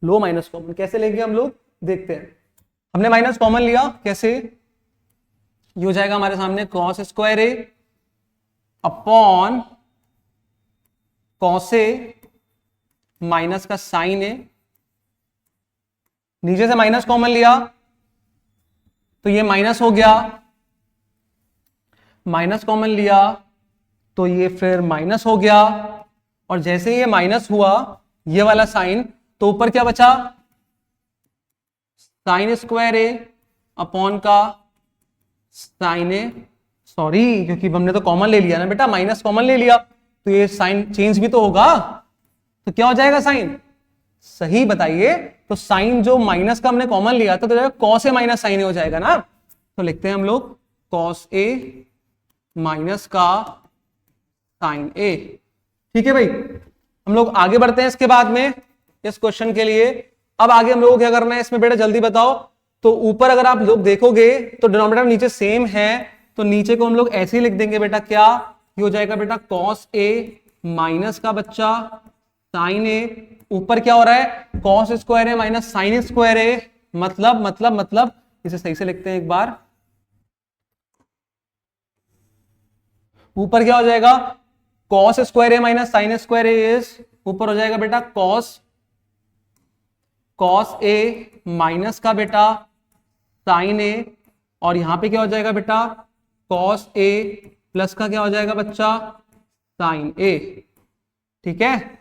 लो माइनस कॉमन कैसे लेंगे हम लोग, देखते हैं। हमने माइनस कॉमन लिया, कैसे, ये हो जाएगा हमारे सामने cos square A upon cos a minus का साइन ए, नीचे से माइनस कॉमन लिया तो ये माइनस हो गया, माइनस कॉमन लिया तो ये फिर माइनस हो गया, और जैसे ये माइनस हुआ ये वाला साइन, तो ऊपर क्या बचा, साइन स्क्वायर ए अपॉन का साइन ए, सॉरी क्योंकि हमने तो कॉमन ले लिया ना बेटा, माइनस कॉमन ले लिया तो ये साइन चेंज भी तो होगा, तो क्या हो जाएगा साइन, सही बताइए, तो साइन जो माइनस का हमने कॉमन लिया था तो कॉस ए माइनस साइन ए हो जाएगा ना, तो लिखते हैं हम लोग कॉस ए माइनस का साइन ए। ठीक है भाई, हम लोग आगे बढ़ते हैं इसके बाद में इस क्वेश्चन के लिए। अब आगे हम लोग क्या करना है इसमें बेटा, जल्दी बताओ। तो ऊपर अगर आप लोग देखोगे तो डिनोमिनेटर नीचे सेम है, तो नीचे को हम लोग ऐसे ही लिख देंगे बेटा, क्या ये हो जाएगा बेटा, कॉस ए माइनस का बच्चा साइन ए, ऊपर क्या हो रहा है, कॉस स्क्वायर ए माइनस साइन स्क्वायर ए, मतलब इसे सही से लिखते हैं एक बार, ऊपर क्या हो जाएगा, cos square A minus sine square a is, ऊपर हो जाएगा बेटा कॉस ए माइनस का बेटा साइन ए, और यहां पे क्या हो जाएगा बेटा, कॉस ए प्लस का क्या हो जाएगा बच्चा, साइन ए। ठीक है,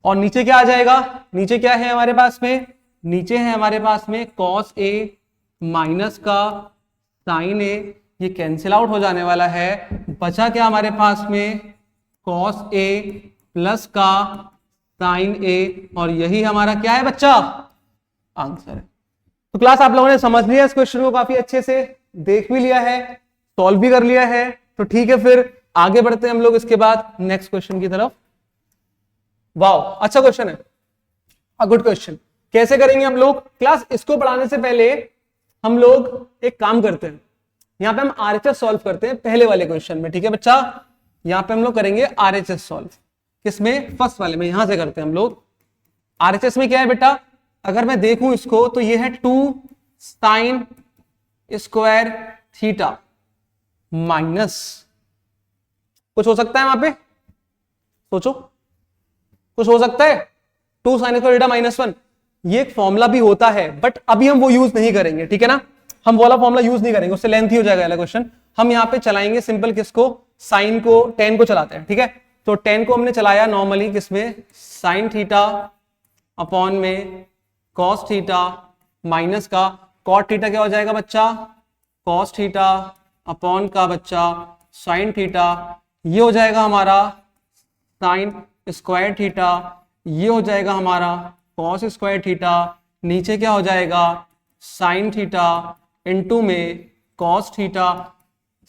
और नीचे क्या आ जाएगा, नीचे क्या है हमारे पास में, नीचे है हमारे पास में कॉस ए माइनस का साइन ए, ये कैंसिल आउट हो जाने वाला है, बचा क्या हमारे पास में, कॉस ए प्लस का साइन ए, और यही हमारा क्या है बच्चा, आंसर है। तो क्लास आप लोगों ने समझ लिया इस क्वेश्चन को, काफी अच्छे से देख भी लिया है, सॉल्व भी कर लिया है, तो ठीक है, फिर आगे बढ़ते हैं हम लोग इसके बाद नेक्स्ट क्वेश्चन की तरफ। वाओ, अच्छा क्वेश्चन है, अ गुड क्वेश्चन। कैसे करेंगे हम लोग क्लास, इसको पढ़ाने से पहले हम लोग एक काम करते हैं, यहां पे हम आरएचएस सॉल्व करते हैं पहले वाले क्वेश्चन में। ठीक है बच्चा, यहां पे हम लोग करेंगे आरएचएस सॉल्व, किसमें, फर्स्ट वाले में, यहां से करते हैं हम लोग। आरएचएस में क्या है बेटा, अगर मैं देखूं इसको तो ये है 2 साइन स्क्वायर थीटा माइनस, कुछ हो सकता है वहां पे, सोचो कुछ हो सकता है, 2 साइन स्क्वायर थीटा माइनस 1, ये एक फॉर्मूला भी होता है, बट अभी हम वो यूज नहीं करेंगे, ठीक है ना, हम वाला फॉर्मूला यूज नहीं करेंगे, उससे लेंथी हो जाएगा वाला क्वेश्चन। हम यहाँ पे चलाएंगे सिंपल किसको, साइन को, tan को चलाते हैं। ठीक है, तो tan को हमने चलाया नॉर्मली किसमें, साइन थीटा अपॉन में कॉस थीटा माइनस का कॉट थीटा, क्या हो जाएगा बच्चा, कॉस थीटा अपॉन का बच्चा साइन थीटा, ये हो जाएगा हमारा साइन स्क्वायर थीटा, ये हो जाएगा हमारा कॉस स्क्वायर थीटा, नीचे क्या हो जाएगा, साइन थीटा इनटू में कॉस थीटा।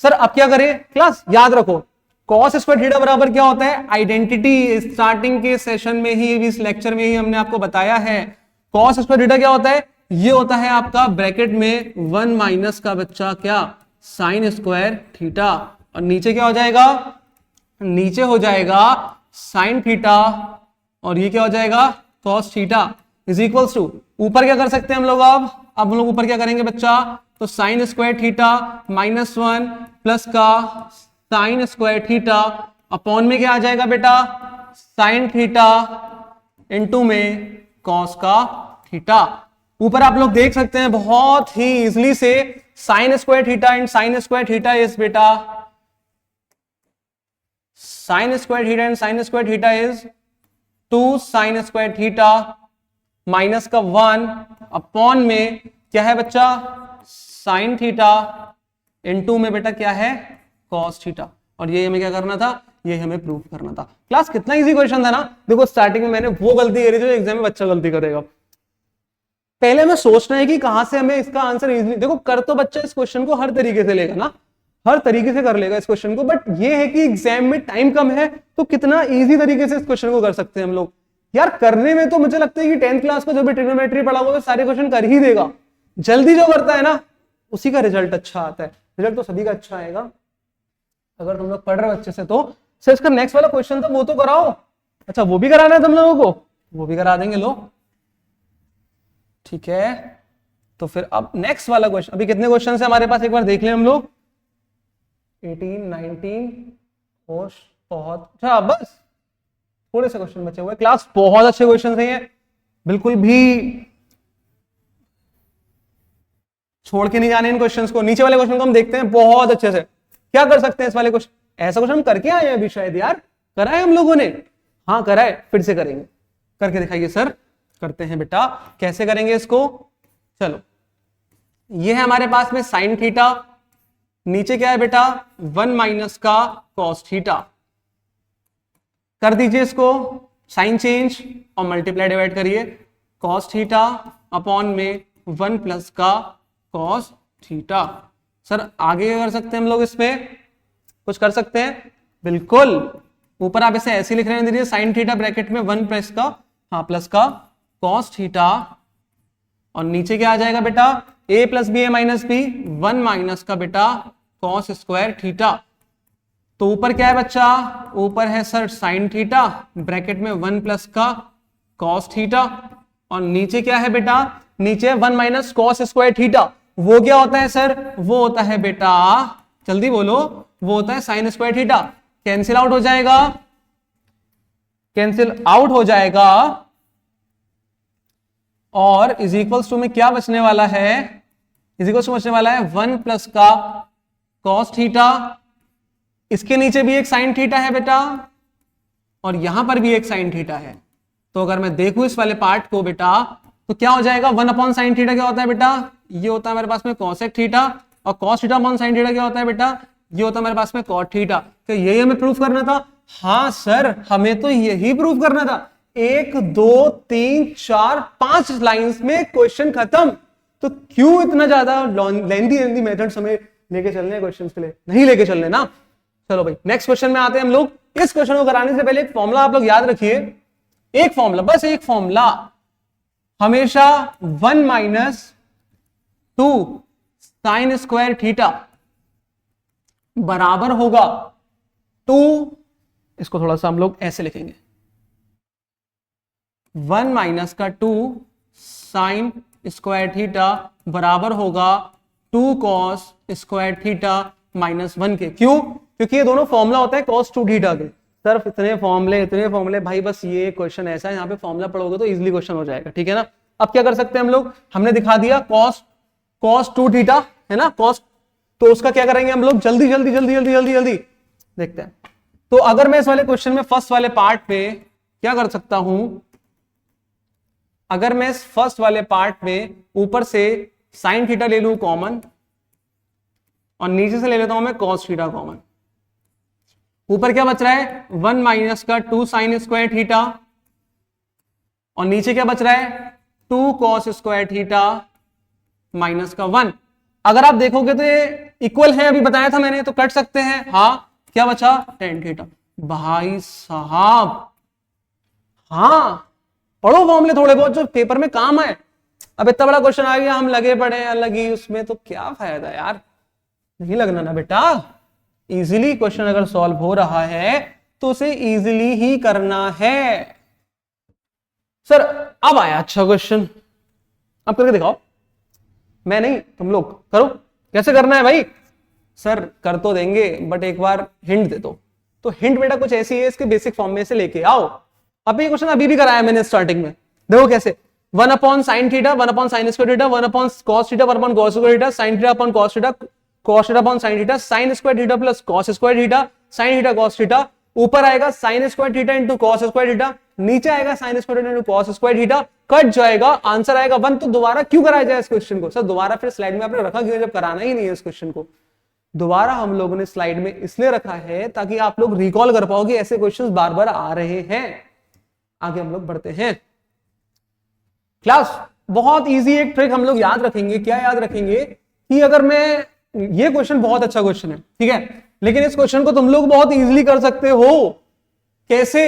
सर अब क्या करें क्लास, याद रखो कॉस स्क्वायर थीटा बराबर क्या होता है, आइडेंटिटी स्टार्टिंग के सेशन में ही, इस लेक्चर में ही हमने आपको बताया है। कॉस स्क्वायर थीटा क्या होता है, ये होता है आपका ब्रैकेट में 1 माइनस का बच्चा क्या, साइन स्क्वायर थीटा, और नीचे क्या हो जाएगा, नीचे हो जाएगा साइन थीटा, और ये क्या हो जाएगा, cos theta is equals to, ऊपर क्या कर सकते हैं हम लोग, अब हम लोग ऊपर क्या करेंगे बच्चा, तो साइन स्क्वायर थीटा -1 प्लस का साइन स्क्वायर थीटा अपॉन में क्या आ जाएगा बेटा, साइन थीटा इनटू में कॉस का थीटा। ऊपर आप लोग देख सकते हैं बहुत ही इजीली से, sine square theta and sine square theta is बेटा, sine square theta and sine square theta is 2 sine square theta minus का 1 अपॉन में क्या है बच्चा, साइन थीटा इनटू में बेटा क्या है, कॉस थीटा, और ये हमें क्या करना था, ये हमें प्रूफ करना था। क्लास कितना इजी क्वेश्चन था ना, देखो स्टार्टिंग में मैंने वो गलती करी जो एग्जाम में बच्चा गलती करेगा, पहले हमें सोचना है कि कहां से हमें इसका आंसर इजीली, देखो कर तो बच्चा इस क्वेश्चन को हर तरीके से लेगा ना, हर तरीके से कर लेगा इस क्वेश्चन को, बट ये है कि एग्जाम में टाइम कम है तो कितना इजी तरीके से इस क्वेश्चन को कर सकते हैं हम लोग। यार करने में तो मुझे लगता है कि 10th क्लास को जो भी ट्रिग्नोमेट्री पढ़ा हुआ है सारे क्वेश्चन कर ही देगा। जल्दी जो करता है ना उसी का रिजल्ट अच्छा आता है। रिजल्ट तो सभी का अच्छा आएगा अगर तुम लोग पढ़ रहे हो अच्छे से। तो सर इसका नेक्स्ट वाला क्वेश्चन था वो तो कराओ। अच्छा वो भी कराना है तुम लोगों को, वो भी करा देंगे। लो ठीक है, तो फिर अब नेक्स्ट वाला क्वेश्चन, अभी कितने क्वेश्चन है हमारे पास एक बार देख लें हम लोग। 18, 19 और बहुत अच्छा, बस थोड़े से क्वेश्चन बचे हुए। क्लास बहुत अच्छे क्वेश्चन हैं, बिल्कुल भी छोड़ के नहीं जाने इन क्वेश्चंस को। नीचे वाले क्वेश्चन को हम देखते हैं बहुत अच्छे से क्या कर सकते हैं इस वाले क्वेश्चन। ऐसा क्वेश्चन हम करके आए हैं अभी शायद, यार कराए हम लोगों ने, हाँ कराए, फिर से करेंगे, करके दिखाइए सर। करते हैं बेटा, कैसे करेंगे इसको। चलो ये है हमारे पास में साइन थीटा, नीचे क्या है बेटा 1 माइनस का कॉस थीटा। कर दीजिए इसको साइन चेंज और मल्टीप्लाई डिवाइड करिए, कॉस थीटा अपॉन में 1 प्लस का कॉस थीटा। सर आगे कर सकते हैं हम लोग, इसमें कुछ कर सकते हैं बिल्कुल। ऊपर आप इसे ऐसे लिख रहे हैं, दीजिए साइन थीटा ब्रैकेट में 1 प्लस का, हाँ प्लस का कॉस थीटा, और नीचे क्या आ जाएगा बेटा a plus B A minus b 1 minus का बेटा कॉस स्क्वायर थीटा। तो ऊपर क्या है बच्चा, ऊपर है सर साइन थीटा ब्रैकेट में 1 प्लस का कॉस थीटा, और नीचे क्या है बेटा, नीचे 1 माइनस कॉस स्क्वायर थीटा। वो क्या होता है सर, वो होता है बेटा, जल्दी बोलो, वो होता है sign square theta. Cancel out हो जाएगा, कैंसिल आउट हो जाएगा, और इज इक्वल्स टू में क्या बचने वाला है, इज इक्वल्स टू बचने वाला है 1 प्लस का कॉस थीटा। इसके नीचे भी एक साइन थीटा है बेटा, और यहां पर भी एक साइन थीटा है। तो अगर मैं देखूं इस वाले पार्ट को बेटा, तो क्या हो जाएगा 1 अपॉन साइन थीटा क्या होता है बेटा, ये होता है मेरे पास में कॉसेक थीटा, और cos theta upon sine theta क्या होता है बेटा, ये होता है मेरे पास में कॉट थीटा। तो यही हमें प्रूफ करना था। हाँ सर हमें तो यही प्रूफ करना था। 1 2 3 4 5 लाइंस में क्वेश्चन खत्म। तो क्यों इतना ज्यादा लेंथी मेथड्स हमें लेके चलने हैं क्वेश्चंस के लिए, नहीं लेके चलने ना। चलो भाई नेक्स्ट क्वेश्चन में आते हैं हम लोग। इस क्वेश्चन को कराने से पहले एक फॉर्मूला आप लोग याद रखिए, एक फॉर्मूला, बस एक फॉर्मूला, हमेशा 1 माइनस 2 साइन स्क्वायर थीटा बराबर होगा 2, इसको थोड़ा सा हम लोग ऐसे लिखेंगे, 1 माइनस का 2 साइन स्क्वायर थीटा बराबर होगा 2 कॉस स्क्वायर थीटा माइनस 1 के। क्यों, क्योंकि ये दोनों फॉर्मूला होता है कॉस 2 थीटा के। सिर्फ इतने फॉर्मूले भाई, बस ये क्वेश्चन ऐसा है, यहाँ पे फॉर्मूला पढ़ोगे तो इजीली क्वेश्चन हो जाएगा, ठीक है ना। अब क्या कर सकते हैं हम लोग, हमने दिखा दिया कॉस 2 थीटा है ना, कॉस, तो उसका क्या करेंगे हम लोग, जल्दी जल्दी जल्दी जल्दी जल्दी जल्दी देखते हैं। तो अगर मैं इस वाले क्वेश्चन में फर्स्ट वाले पार्ट पे क्या कर सकता हूं, अगर मैं इस फर्स्ट वाले पार्ट में ऊपर से साइन थीटा ले लूं कॉमन, और नीचे से ले लेता हूं मैं कॉस थीटा कॉमन, ऊपर क्या बच रहा है 1 माइनस का 2 साइन स्क्वायर थीटा, और नीचे क्या बच रहा है 2 कॉस स्क्वायर थीटा माइनस का 1। अगर आप देखोगे तो ये इक्वल है, अभी बताया था मैंने, तो कट सकते हैं। हाँ क्या बचा tan थीटा। भाई साहब हाँ पढ़ो फॉर्मूले थोड़े बहुत जो पेपर में काम आए। अब इतना बड़ा क्वेश्चन आ गया, हम लगे पड़े अलग ही उसमें, तो क्या फायदा यार, नहीं लगना ना बेटा। इजीली क्वेश्चन अगर सॉल्व हो रहा है तो उसे इजीली ही करना है। सर अब आया अच्छा क्वेश्चन, अब करके दिखाओ। मैं नहीं, तुम लोग करो। कैसे करना है भाई, सर कर तो देंगे बट एक बार हिंट दे दो। तो हिंट बेटा कुछ ऐसी है, इसके बेसिक फॉर्म में से लेके आओ। अब ये क्वेश्चन अभी भी कराया मैंने स्टार्टिंग में, देखो कैसे 1 upon sine theta 1 upon sine square theta 1 upon cos theta 1 upon cos square theta sine theta upon cos theta cos theta upon sine theta sine square theta plus cos square theta sine theta cos theta. ऊपर आएगा sign square theta into cos square theta, नीचे आएगा sign square theta into cos square theta, cut जाएगा, आंसर आएगा 1। तो दोबारा क्यों कराया जाए इस क्वेश्चन को, सर दोबारा फिर स्लाइड में आपने रखा क्यों, जब कराना ही नहीं है इस क्वेश्चन को। दोबारा हम लोगों ने स्लाइड में इसलिए रखा है ताकि आप लोग रिकॉल कर पाओगे, ऐसे क्वेश्चंस बार बार आ रहे हैं। आगे हम लोग बढ़ते हैं। क्लास बहुत इजी एक ट्रिक हम लोग याद रखेंगे। क्या याद रखेंगे कि अगर मैं ये क्वेश्चन बहुत अच्छा क्वेश्चन है, ठीक है, लेकिन इस क्वेश्चन को तुम लोग बहुत इजीली कर सकते हो। कैसे?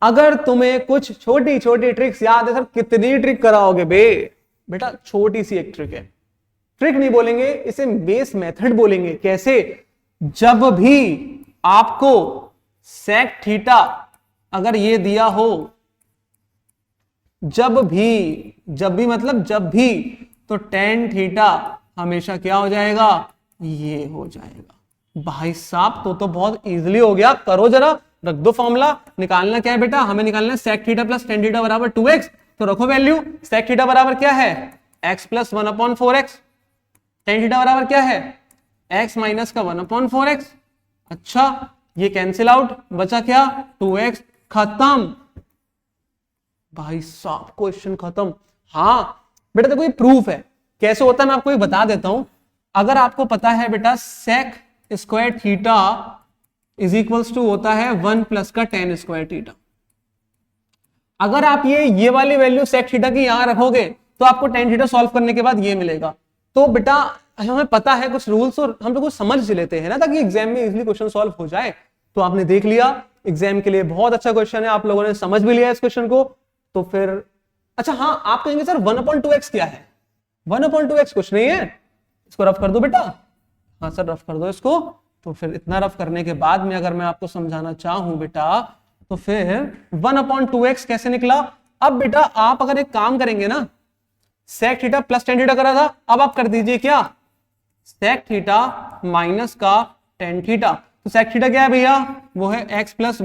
अगर तुम्हें कुछ छोटी छोटी ट्रिक्स याद है। सर कितनी ट्रिक कराओगे बेटा? छोटी सी एक ट्रिक है, ट्रिक नहीं बोलेंगे इसे, बेस मेथड बोलेंगे। कैसे? जब भी आपको सेक थीटा अगर ये दिया हो, जब भी मतलब जब भी, तो टेन थीटा हमेशा क्या हो जाएगा? ये हो जाएगा। भाई साहब तो बहुत इजीली हो गया। करो जरा, रख दो फॉर्मूला। निकालना क्या है बेटा? हमें निकालना है sec theta plus tan theta बराबर 2x। तो रखो वैल्यू। सेक थीटा बराबर क्या है? x plus 1/4x। Ten theta बराबर क्या है? x माइनस का 1/4x। अच्छा, ये कैंसिल आउट, बचा क्या? 2x। खत्म भाई साहब, क्वेश्चन खत्म। हाँ बेटा देखो ये प्रूफ है। कैसे होता है मैं आपको ये बता देता हूं। अगर आपको पता है बेटा sec square theta is equals to होता है 1 प्लस का टेन स्क्वायर थीटा। अगर आप ये वाली वैल्यू सेक थीटा की यहां रखोगे तो आपको टेन थीटा सॉल्व करने के बाद ये मिलेगा। तो बेटा हमें पता है कुछ रूल्स और हम लोग को समझ लेते हैं ना, ताकि एग्जाम में इजीली क्वेश्चन सॉल्व हो जाए। तो आपने देख लिया, एग्जाम के लिए बहुत अच्छा क्वेश्चन है, आप लोगों ने समझ भी लिया इस क्वेश्चन को। तो फिर अच्छा हाँ, आप कहेंगे सर 1/2x क्या है? 1/2x कुछ नहीं है, इसको रफ कर दो बेटा। हाँ सर रफ कर दो इसको। तो फिर इतना रफ करने के बाद में अगर मैं आपको समझाना चाहूं बेटा, तो फिर 1/2x कैसे निकला? अब बेटा आप अगर एक काम करेंगे ना, sec theta plus tan theta करा था, अब आप कर दीजिए क्या? सेक थीटा माइनस का टेन थीटा। तो सेक थीटा क्या है भैया? वो है x plus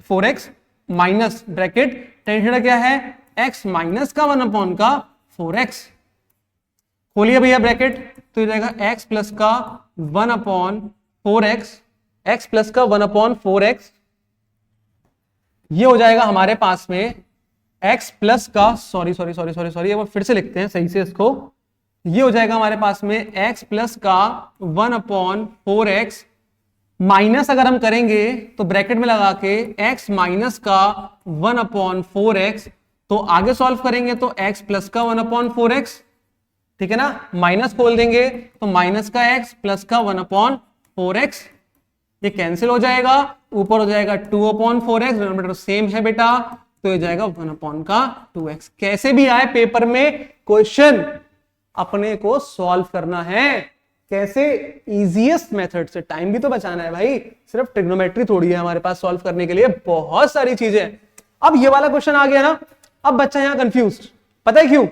4x minus bracket tan theta क्या है? x माइनस का 1/4x। खोलिए भैया ब्रैकेट, तो ये जाएगा x प्लस का 1/4x, x प्लस का 1/4x। ये हो जाएगा हमारे पास में x प्लस का सॉरी ये वो फिर से लिखते हैं सही से इसको। ये हो जाएगा हमारे पास में x प्लस का 1/4x माइनस अगर हम करेंगे तो ब्रैकेट में लगा के x माइनस का 1/4x। तो आगे सॉल्व करेंगे तो x प्लस का 1/4x, ठीक है ना, माइनस खोल देंगे तो माइनस का x प्लस का 1/4x। ये कैंसिल हो जाएगा, ऊपर हो जाएगा 2/4x, डिनोमिनेटर सेम है बेटा, तो ये जाएगा 1/2x। कैसे भी आए पेपर में क्वेश्चन अपने को सॉल्व करना है। कैसे? इजीएस्ट मेथड से। टाइम भी तो बचाना है भाई, सिर्फ ट्रिग्नोमेट्री थोड़ी है हमारे पास सॉल्व करने के लिए, बहुत सारी चीजें। अब ये वाला क्वेश्चन आ गया ना, अब बच्चा यहां कंफ्यूज्ड, पता है क्यों?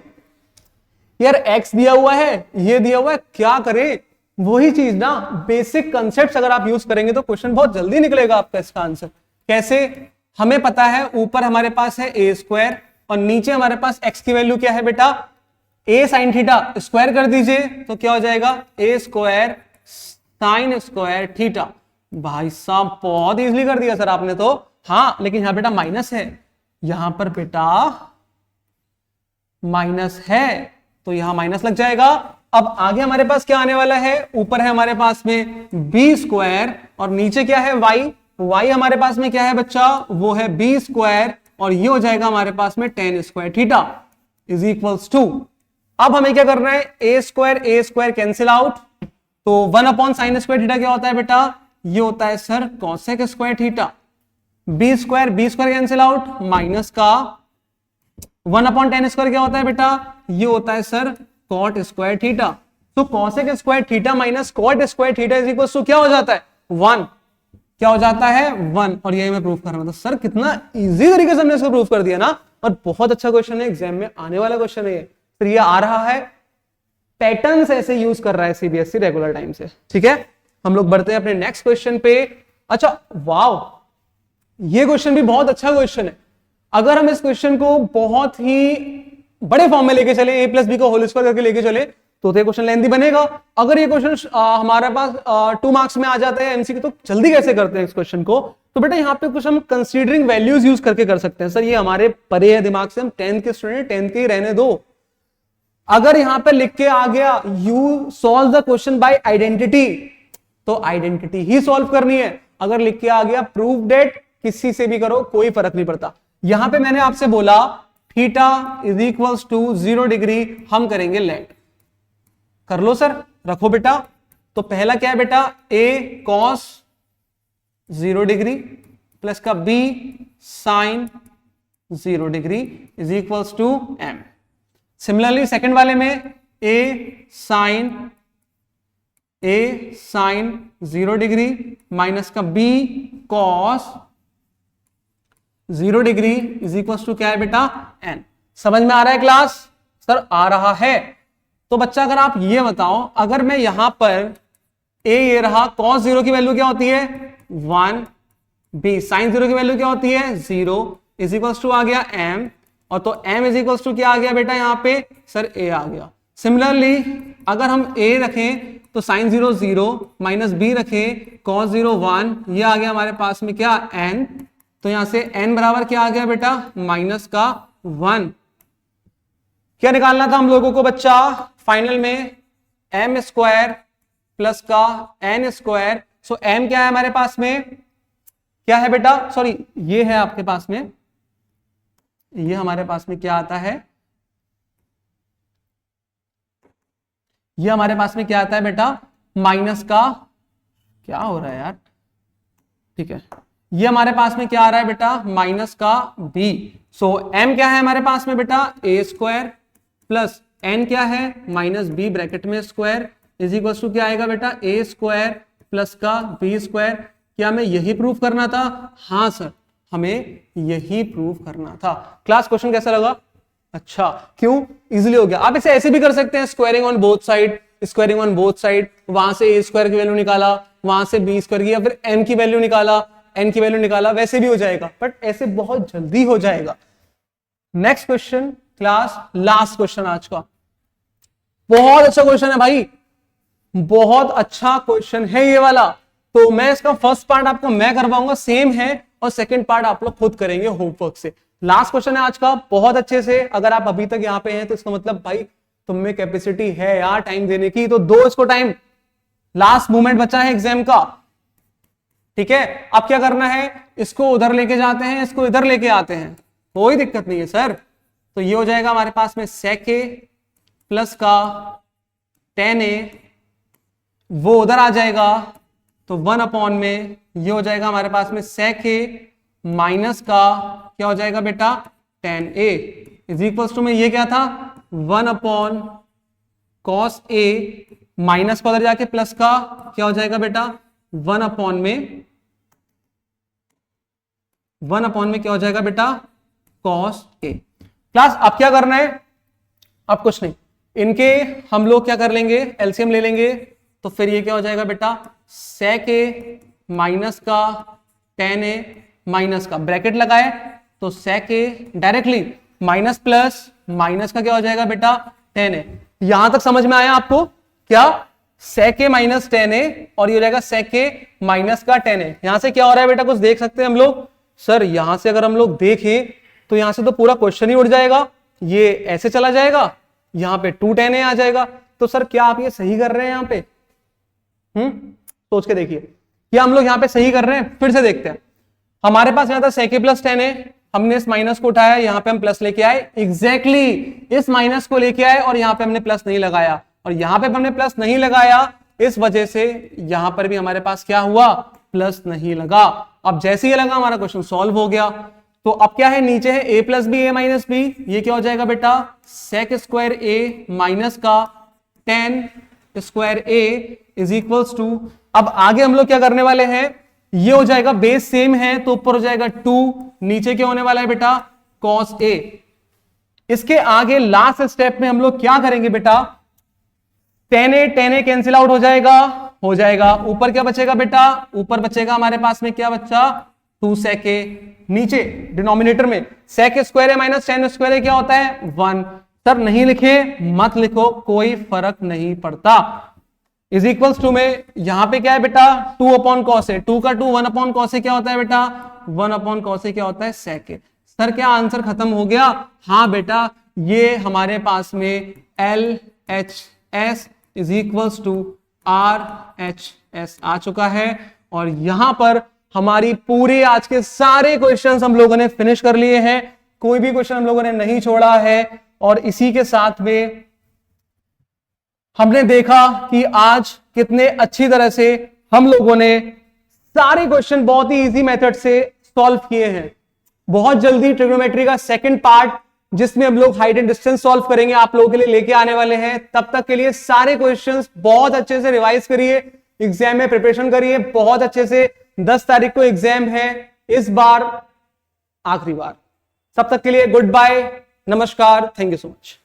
यार x दिया हुआ है, ये दिया हुआ है, क्या करें? वही चीज ना, बेसिक कंसेप्ट्स अगर आप यूज करेंगे तो क्वेश्चन बहुत जल्दी निकलेगा आपका इसका आंसर। कैसे? हमें पता है ऊपर हमारे पास है a स्क्वायर और नीचे हमारे पास x की वैल्यू क्या है बेटा? a sine theta. स्क्वायर कर दीजिए तो क्या हो जाएगा? a square sine square theta. भाई साहब बहुत इजीली कर दिया सर आपने तो। हाँ लेकिन यहां बेटा माइनस है, यहां पर बेटा माइनस है तो यहां माइनस लग जाएगा। अब आगे हमारे पास क्या आने वाला है? ऊपर है हमारे पास में बी स्क्वायर और नीचे क्या है? y हमारे पास में क्या है बच्चा? वो है बी स्क्वायर और ये हो जाएगा हमारे पास में tan square theta is equals to. अब हमें क्या करना है? ए स्क्वायर कैंसिल आउट, तो 1/sin स्क्वायर थीटा क्या होता है बेटा? ये होता है sir cosec square theta. B square cancel out, minus का 1/tan स्क्वायर क्या होता है बेटा? ये होता है सर कॉट स्क्वायर थीटा। तो cosec square theta minus cot square theta is equal to क्या हो जाता है? 1। क्या हो जाता है? 1। और यही मैं प्रूफ कर रहा हूं। तो सर कितना इजी तरीके से हमने इसको प्रूफ कर दिया ना, और बहुत अच्छा क्वेश्चन है, एग्जाम में आने वाला क्वेश्चन है। तो ये आ रहा है, पैटर्न ऐसे यूज कर रहा है सीबीएसई रेगुलर टाइम से, ठीक है। हम लोग बढ़ते हैं अपने नेक्स्ट क्वेश्चन पे। अच्छा वाओ, ये क्वेश्चन भी बहुत अच्छा क्वेश्चन है। अगर हम इस क्वेश्चन को बहुत ही बड़े फॉर्म में लेके चले, a प्लस बी को होल स्क्वायर करके लेके चले, तो ये क्वेश्चन लेंथी बनेगा। अगर ये क्वेश्चन हमारे पास 2 मार्क्स में आ जाते हैं एमसीक्यू, तो जल्दी कैसे करते हैं इस क्वेश्चन को? तो बेटा यहाँ पे कुछ हम कंसीडरिंग वैल्यूज यूज करके कर सकते हैं। सर ये हमारे परे है दिमाग से, हम 10th के स्टूडेंट, 10th के ही रहने दो। अगर यहां पे लिख के आ गया you solve the question by identity, तो आइडेंटिटी ही सॉल्व करनी है। अगर लिख के आ गया प्रूफ डेट, किसी से भी करो कोई फर्क नहीं पड़ता। यहां पे मैंने आपसे बोला theta is equals to 0 degree, हम करेंगे लेट। कर लो सर, रखो बेटा। तो पहला क्या है बेटा, a cos 0 डिग्री प्लस का b sin 0 degree is equals to m। Similarly second वाले में a sin 0 डिग्री माइनस का b cos 0 degree is equals to क्या है बेटा, n। समझ में आ रहा है क्लास? सर आ रहा है। तो बच्चा अगर आप ये बताओ, अगर मैं यहां पर a ये रहा, cos 0 की वैल्यू क्या होती है 1, b sin 0 की वैल्यू क्या होती है 0 इज इक्वल्स टू आ गया m, और तो m इज इक्वल्स टू क्या आ गया बेटा यहां पे सर a आ गया। सिमिलरली अगर हम a रखें तो sin 0 0 माइनस b रखें cos 0 1, ये आ गया हमारे पास में क्या n, तो यहां से n बराबर क्या आ गया बेटा माइनस का 1। क्या निकालना था हम लोगों को बच्चा फाइनल में, m स्क्वायर प्लस का n स्क्वायर। सो m क्या है हमारे पास में, क्या है बेटा, सॉरी ये है आपके पास में, ये हमारे पास में क्या आता है, ये हमारे पास में क्या आता है बेटा माइनस का, क्या हो रहा है यार, ठीक है, ये हमारे पास में क्या आ रहा है बेटा माइनस का b। सो m क्या है हमारे पास में बेटा a स्क्वायर प्लस n क्या है माइनस b ब्रैकेट में स्क्वायर इज इक्वल टू क्या आएगा बेटा a स्क्वायर प्लस का b स्क्वायर। क्या हमें यही प्रूव करना था? हाँ सर, हमें यही प्रूव करना था। क्लास क्वेश्चन कैसा लगा? अच्छा, क्यों? इजीली हो गया। आप इसे ऐसे भी कर सकते हैं, squaring on both side, squaring on both side, वहां से a स्क्वायर की वैल्यू निकाला, वहां से b स्क्वायर की, या फिर m की वैल्यू निकाला, n की वैल्यू निकाला, वैसे भी हो जाएगा, बट ऐसे बहुत जल्दी हो जाएगा। Next question class, last question आज का, बहुत अच्छा क्वेश्चन है भाई, बहुत अच्छा क्वेश्चन है ये वाला। तो मैं इसका फर्स्ट पार्ट आपको मैं करवाऊंगा, सेम है, और सेकंड पार्ट आप लोग खुद करेंगे होमवर्क से। लास्ट क्वेश्चन है आज का, बहुत अच्छे से अगर आप अभी तक यहां पे हैं तो इसका मतलब भाई तुम में कैपेसिटी है यार टाइम देने की, तो दो इसको टाइम, लास्ट मोमेंट बचा है एग्जाम का, ठीक है। अब क्या करना है, इसको उधर लेके जाते हैं, इसको इधर लेके आते हैं, कोई दिक्कत नहीं है सर। तो ये हो जाएगा हमारे पास में sec a प्लस का tan a, वो उधर आ जाएगा, तो 1 अपॉन में ये हो जाएगा हमारे पास में sec a माइनस का क्या हो जाएगा बेटा tan a is equals to में ये क्या था 1 अपॉन cos a माइनस को उधर जाके प्लस का क्या हो जाएगा बेटा 1 अपॉन में क्या हो जाएगा बेटा cos a। क्लास अब क्या करना है, अब कुछ नहीं, इनके हम लोग क्या कर लेंगे, एलसीएम ले लेंगे, तो फिर ये क्या हो जाएगा बेटा sec a माइनस का tan a माइनस का ब्रैकेट लगाए, तो sec a directly minus plus minus का क्या हो जाएगा बेटा tan a। यहां तक समझ में आया आपको? क्या sec a minus tan a, और ये हो जाएगा sec a माइनस का tan a। यहां से क्या हो रहा है बेटा, कुछ देख सकते हैं हम लोग? सर यहां से अगर हम लोग देखें तो यहां से तो पूरा क्वेश्चन ही उड़ जाएगा, ये ऐसे चला जाएगा, यहां पे 2 tan a आ जाएगा। तो सर क्या आप ये सही कर रहे हैं यहां पे? सोच के देखिए, क्या हम लोग यहां पे सही कर रहे हैं? फिर से देखते हैं। हमारे पास यहां था sec a plus tan a, हमने इस माइनस को उठाया, यहां पे हम प्लस लेके आए, एग्जैक्टली इस माइनस को लेके आए और यहां पे हमने प्लस नहीं लगाया, और यहां पे हमने प्लस नहीं लगाया, इस वजह से यहां पर भी हमारे पास क्या हुआ, प्लस नहीं लगा। अब जैसे ही लगा हमारा क्वेश्चन सॉल्व हो गया। तो अब क्या है, नीचे है a plus B A minus b, ये क्या हो जाएगा बेटा sec स्क्वायर a माइनस का tan square a is equals to, अब आगे हम लोग क्या करने वाले हैं, ये हो जाएगा बेस सेम है तो ऊपर हो जाएगा 2, नीचे क्या होने वाला है बेटा cos a। इसके आगे लास्ट स्टेप में हम लोग क्या करेंगे बेटा, tan a कैंसिल आउट हो जाएगा, ऊपर क्या बचेगा बेटा, ऊपर बचेगा हमारे पास में क्या बच्चा 2 sec a, नीचे डिनोमिनेटर में sec square a minus tan square a क्या होता है 1। सर नहीं लिखे मत लिखो, कोई फर्क नहीं पड़ता। इज इक्वल्स टू में यहां पे क्या है बेटा 2 अपॉन cos a, 2 का 2 1 अपॉन cos a क्या होता है बेटा 1 अपॉन cos a क्या होता है sec a। सर क्या आंसर खत्म हो गया? हाँ बेटा, ये हमारे पास में LHS is equals to RHS आ चुका है, और यहां पर हमारी पूरे आज के सारे क्वेश्चंस हम लोगों ने फिनिश कर लिए हैं, कोई भी क्वेश्चन हम लोगों ने नहीं छोड़ा है। और इसी के साथ में हमने देखा कि आज कितने अच्छी तरह से हम लोगों ने सारे क्वेश्चन बहुत ही इजी मेथड से सॉल्व किए हैं। बहुत जल्दी ट्रिग्नोमेट्री का सेकंड पार्ट जिसमें हम लोग हाइट एंड डिस्टेंस सॉल्व करेंगे आप लोगों के लिए लेके आने वाले हैं। तब तक के लिए सारे क्वेश्चंस बहुत अच्छे से रिवाइज करिए, एग्जाम में प्रिपरेशन करिए बहुत अच्छे से। 10 तारीख को एग्जाम है, इस बार आखिरी बार। तब तक के लिए गुड बाय, नमस्कार, थैंक यू सो मच।